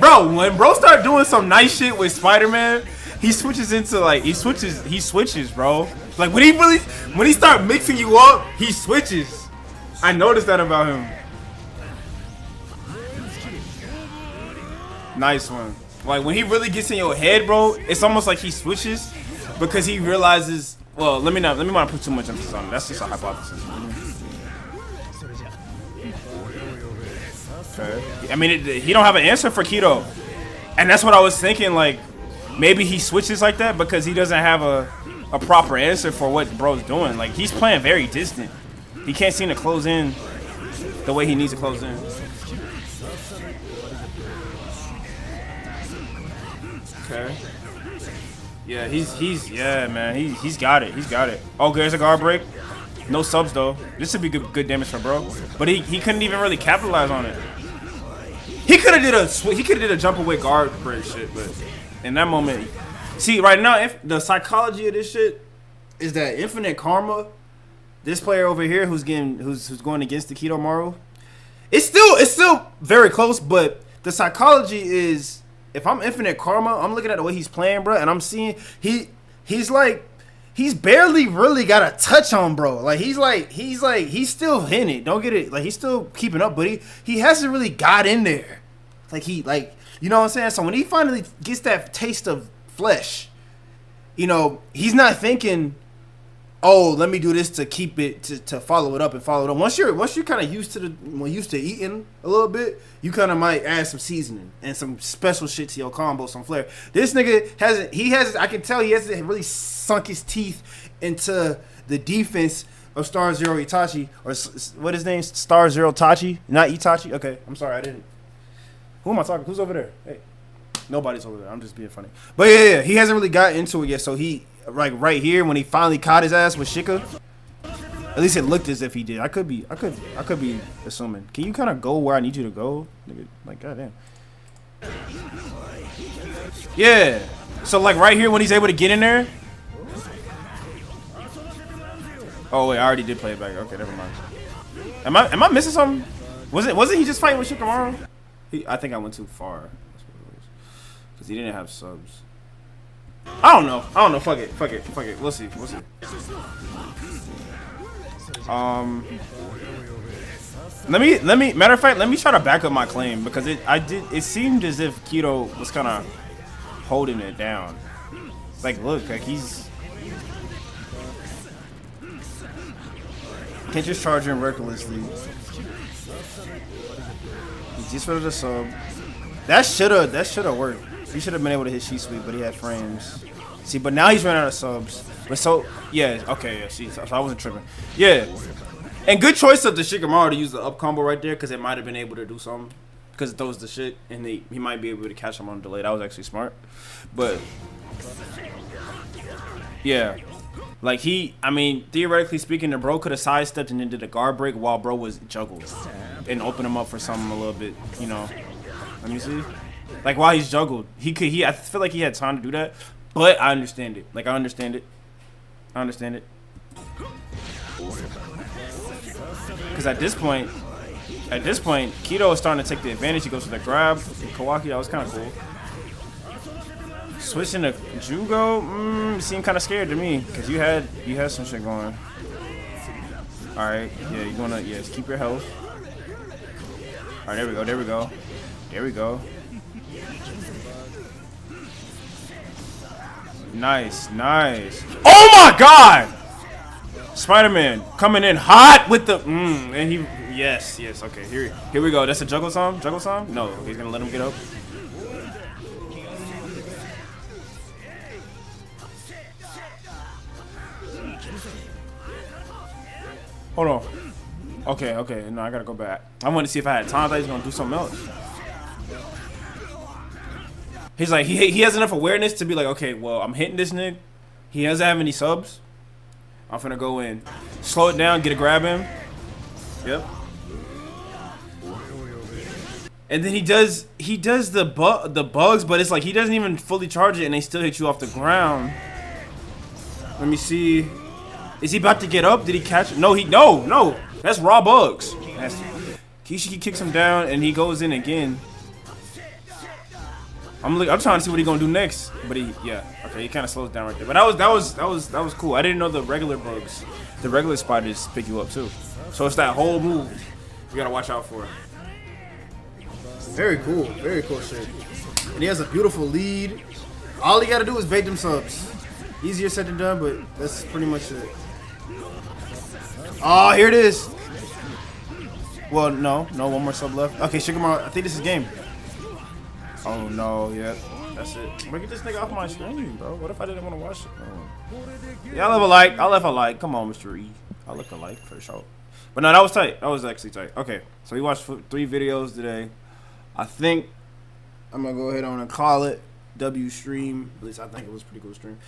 Speaker 7: bro, when bro start doing some nice shit with Spider-Man, he switches into like he switches, bro. Like when he start mixing you up, he switches. I noticed that about him. Nice one. Like when he really gets in your head, bro, it's almost like he switches because he realizes. Well, let me not put too much emphasis on it. That's just a hypothesis. Okay. I mean, he don't have an answer for Keto, and that's what I was thinking. Like maybe he switches like that because he doesn't have a proper answer for what bro's doing. Like he's playing very distant. He can't seem to close in the way he needs to close in. Okay. Yeah, he's got it. He's got it. Oh, there's a guard break. No subs though. This should be good damage for bro. But he couldn't even really capitalize on it. He could have did a jump away guard break shit, but in that moment, see right now, if the psychology of this shit is that infinite karma. This player over here who's going against the Keto Maru, it's still very close, but the psychology is. If I'm infinite karma, I'm looking at the way he's playing, bro, and I'm seeing he's barely really got a touch on bro. Like he's still hitting it. Don't get it. Like he's still keeping up, but he hasn't really got in there. Like you know what I'm saying? So when he finally gets that taste of flesh, you know, he's not thinking, oh, let me do this to keep it to follow it up and follow it up. Once you're kind of used to eating a little bit, you kind of might add some seasoning and some special shit to your combo, some flair. This nigga hasn't. I can tell he hasn't really sunk his teeth into the defense of Star Zero Itachi, or what his name? Star Zero Tachi, not Itachi. Okay, I'm sorry, I didn't. Who am I talking? Who's over there? Hey, nobody's over there. I'm just being funny. But yeah, he hasn't really got into it yet. So he. Like right here when he finally caught his ass with Shika, at least it looked as if he did. I could be assuming. Can you kind of go where I need you to go, nigga? Like goddamn. Yeah. So like right here when he's able to get in there. Oh wait, I already did play it back. Okay, never mind. Am I missing something? Wasn't he just fighting with Shikamaru? I think I went too far. That's what it was. Because he didn't have subs. I don't know. Fuck it. We'll see. Let me. Matter of fact, let me try to back up my claim because it seemed as if Keto was kind of holding it down. Like, look, like he's can't just charge him recklessly. He just rid of the sub. That shoulda worked. He should have been able to hit Sheet Sweep, but he had frames. See, but now he's running out of subs. But so, yeah, okay, yeah, see, so I wasn't tripping. Yeah. And good choice of the Shikamaru to use the up combo right there, because it might have been able to do something. Because it throws the shit, and he might be able to catch him on delay. That was actually smart. But, yeah. Like, I mean, theoretically speaking, the bro could have sidestepped and then did a guard break while bro was juggled. And open him up for something a little bit, you know. Let me see. Like while he's juggled, I feel like he had time to do that, but I understand it. Like I understand it. Because at this point, Keto is starting to take the advantage. He goes for the grab, Kawaki. That was kind of cool. Switching to Jugo, seemed kind of scared to me because you had some shit going. All right, yeah, you're gonna just keep your health. All right, there we go. Nice. Oh my God! Spider-Man coming in hot with the and he yes. Okay, here we go. That's a juggle song. No, he's gonna let him get up. Hold on. Okay. No, I gotta go back. I wanted to see if I had time. I thought he was gonna do something else. He's like, he has enough awareness to be like, okay, well, I'm hitting this nigga. He doesn't have any subs. I'm finna go in. Slow it down, get a grab him. Yep. And then he does the bugs, but it's like he doesn't even fully charge it and they still hit you off the ground. Let me see. Is he about to get up? Did he catch it? No. That's raw bugs. He kicks him down and he goes in again. I'm trying to see what he gonna do next. But okay, he kind of slows down right there. But that was cool. I didn't know the regular bugs, the regular spiders pick you up too. So it's that whole move you gotta watch out for.
Speaker 1: Very cool shit. And he has a beautiful lead. All he gotta do is bait them subs. Easier said than done, but that's pretty much it. Oh, here it is. Well, no, one more sub left. Okay, Shikamaru, I think this is game. Oh no, yeah, that's it. But get this nigga off my screen, bro. What if I didn't want to watch it? Oh. Yeah, I left a like. Come on, Mr. E. I left a like for sure. But no, that was tight. That was actually tight. Okay, so we watched 3 videos today. I think I'm gonna go ahead on and call it W stream. At least I think it was a pretty cool stream.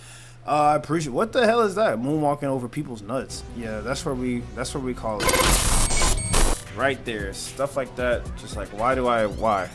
Speaker 1: I appreciate. What the hell is that? Moonwalking over people's nuts. Yeah, that's where we call it. Right there, stuff like that. Just like why?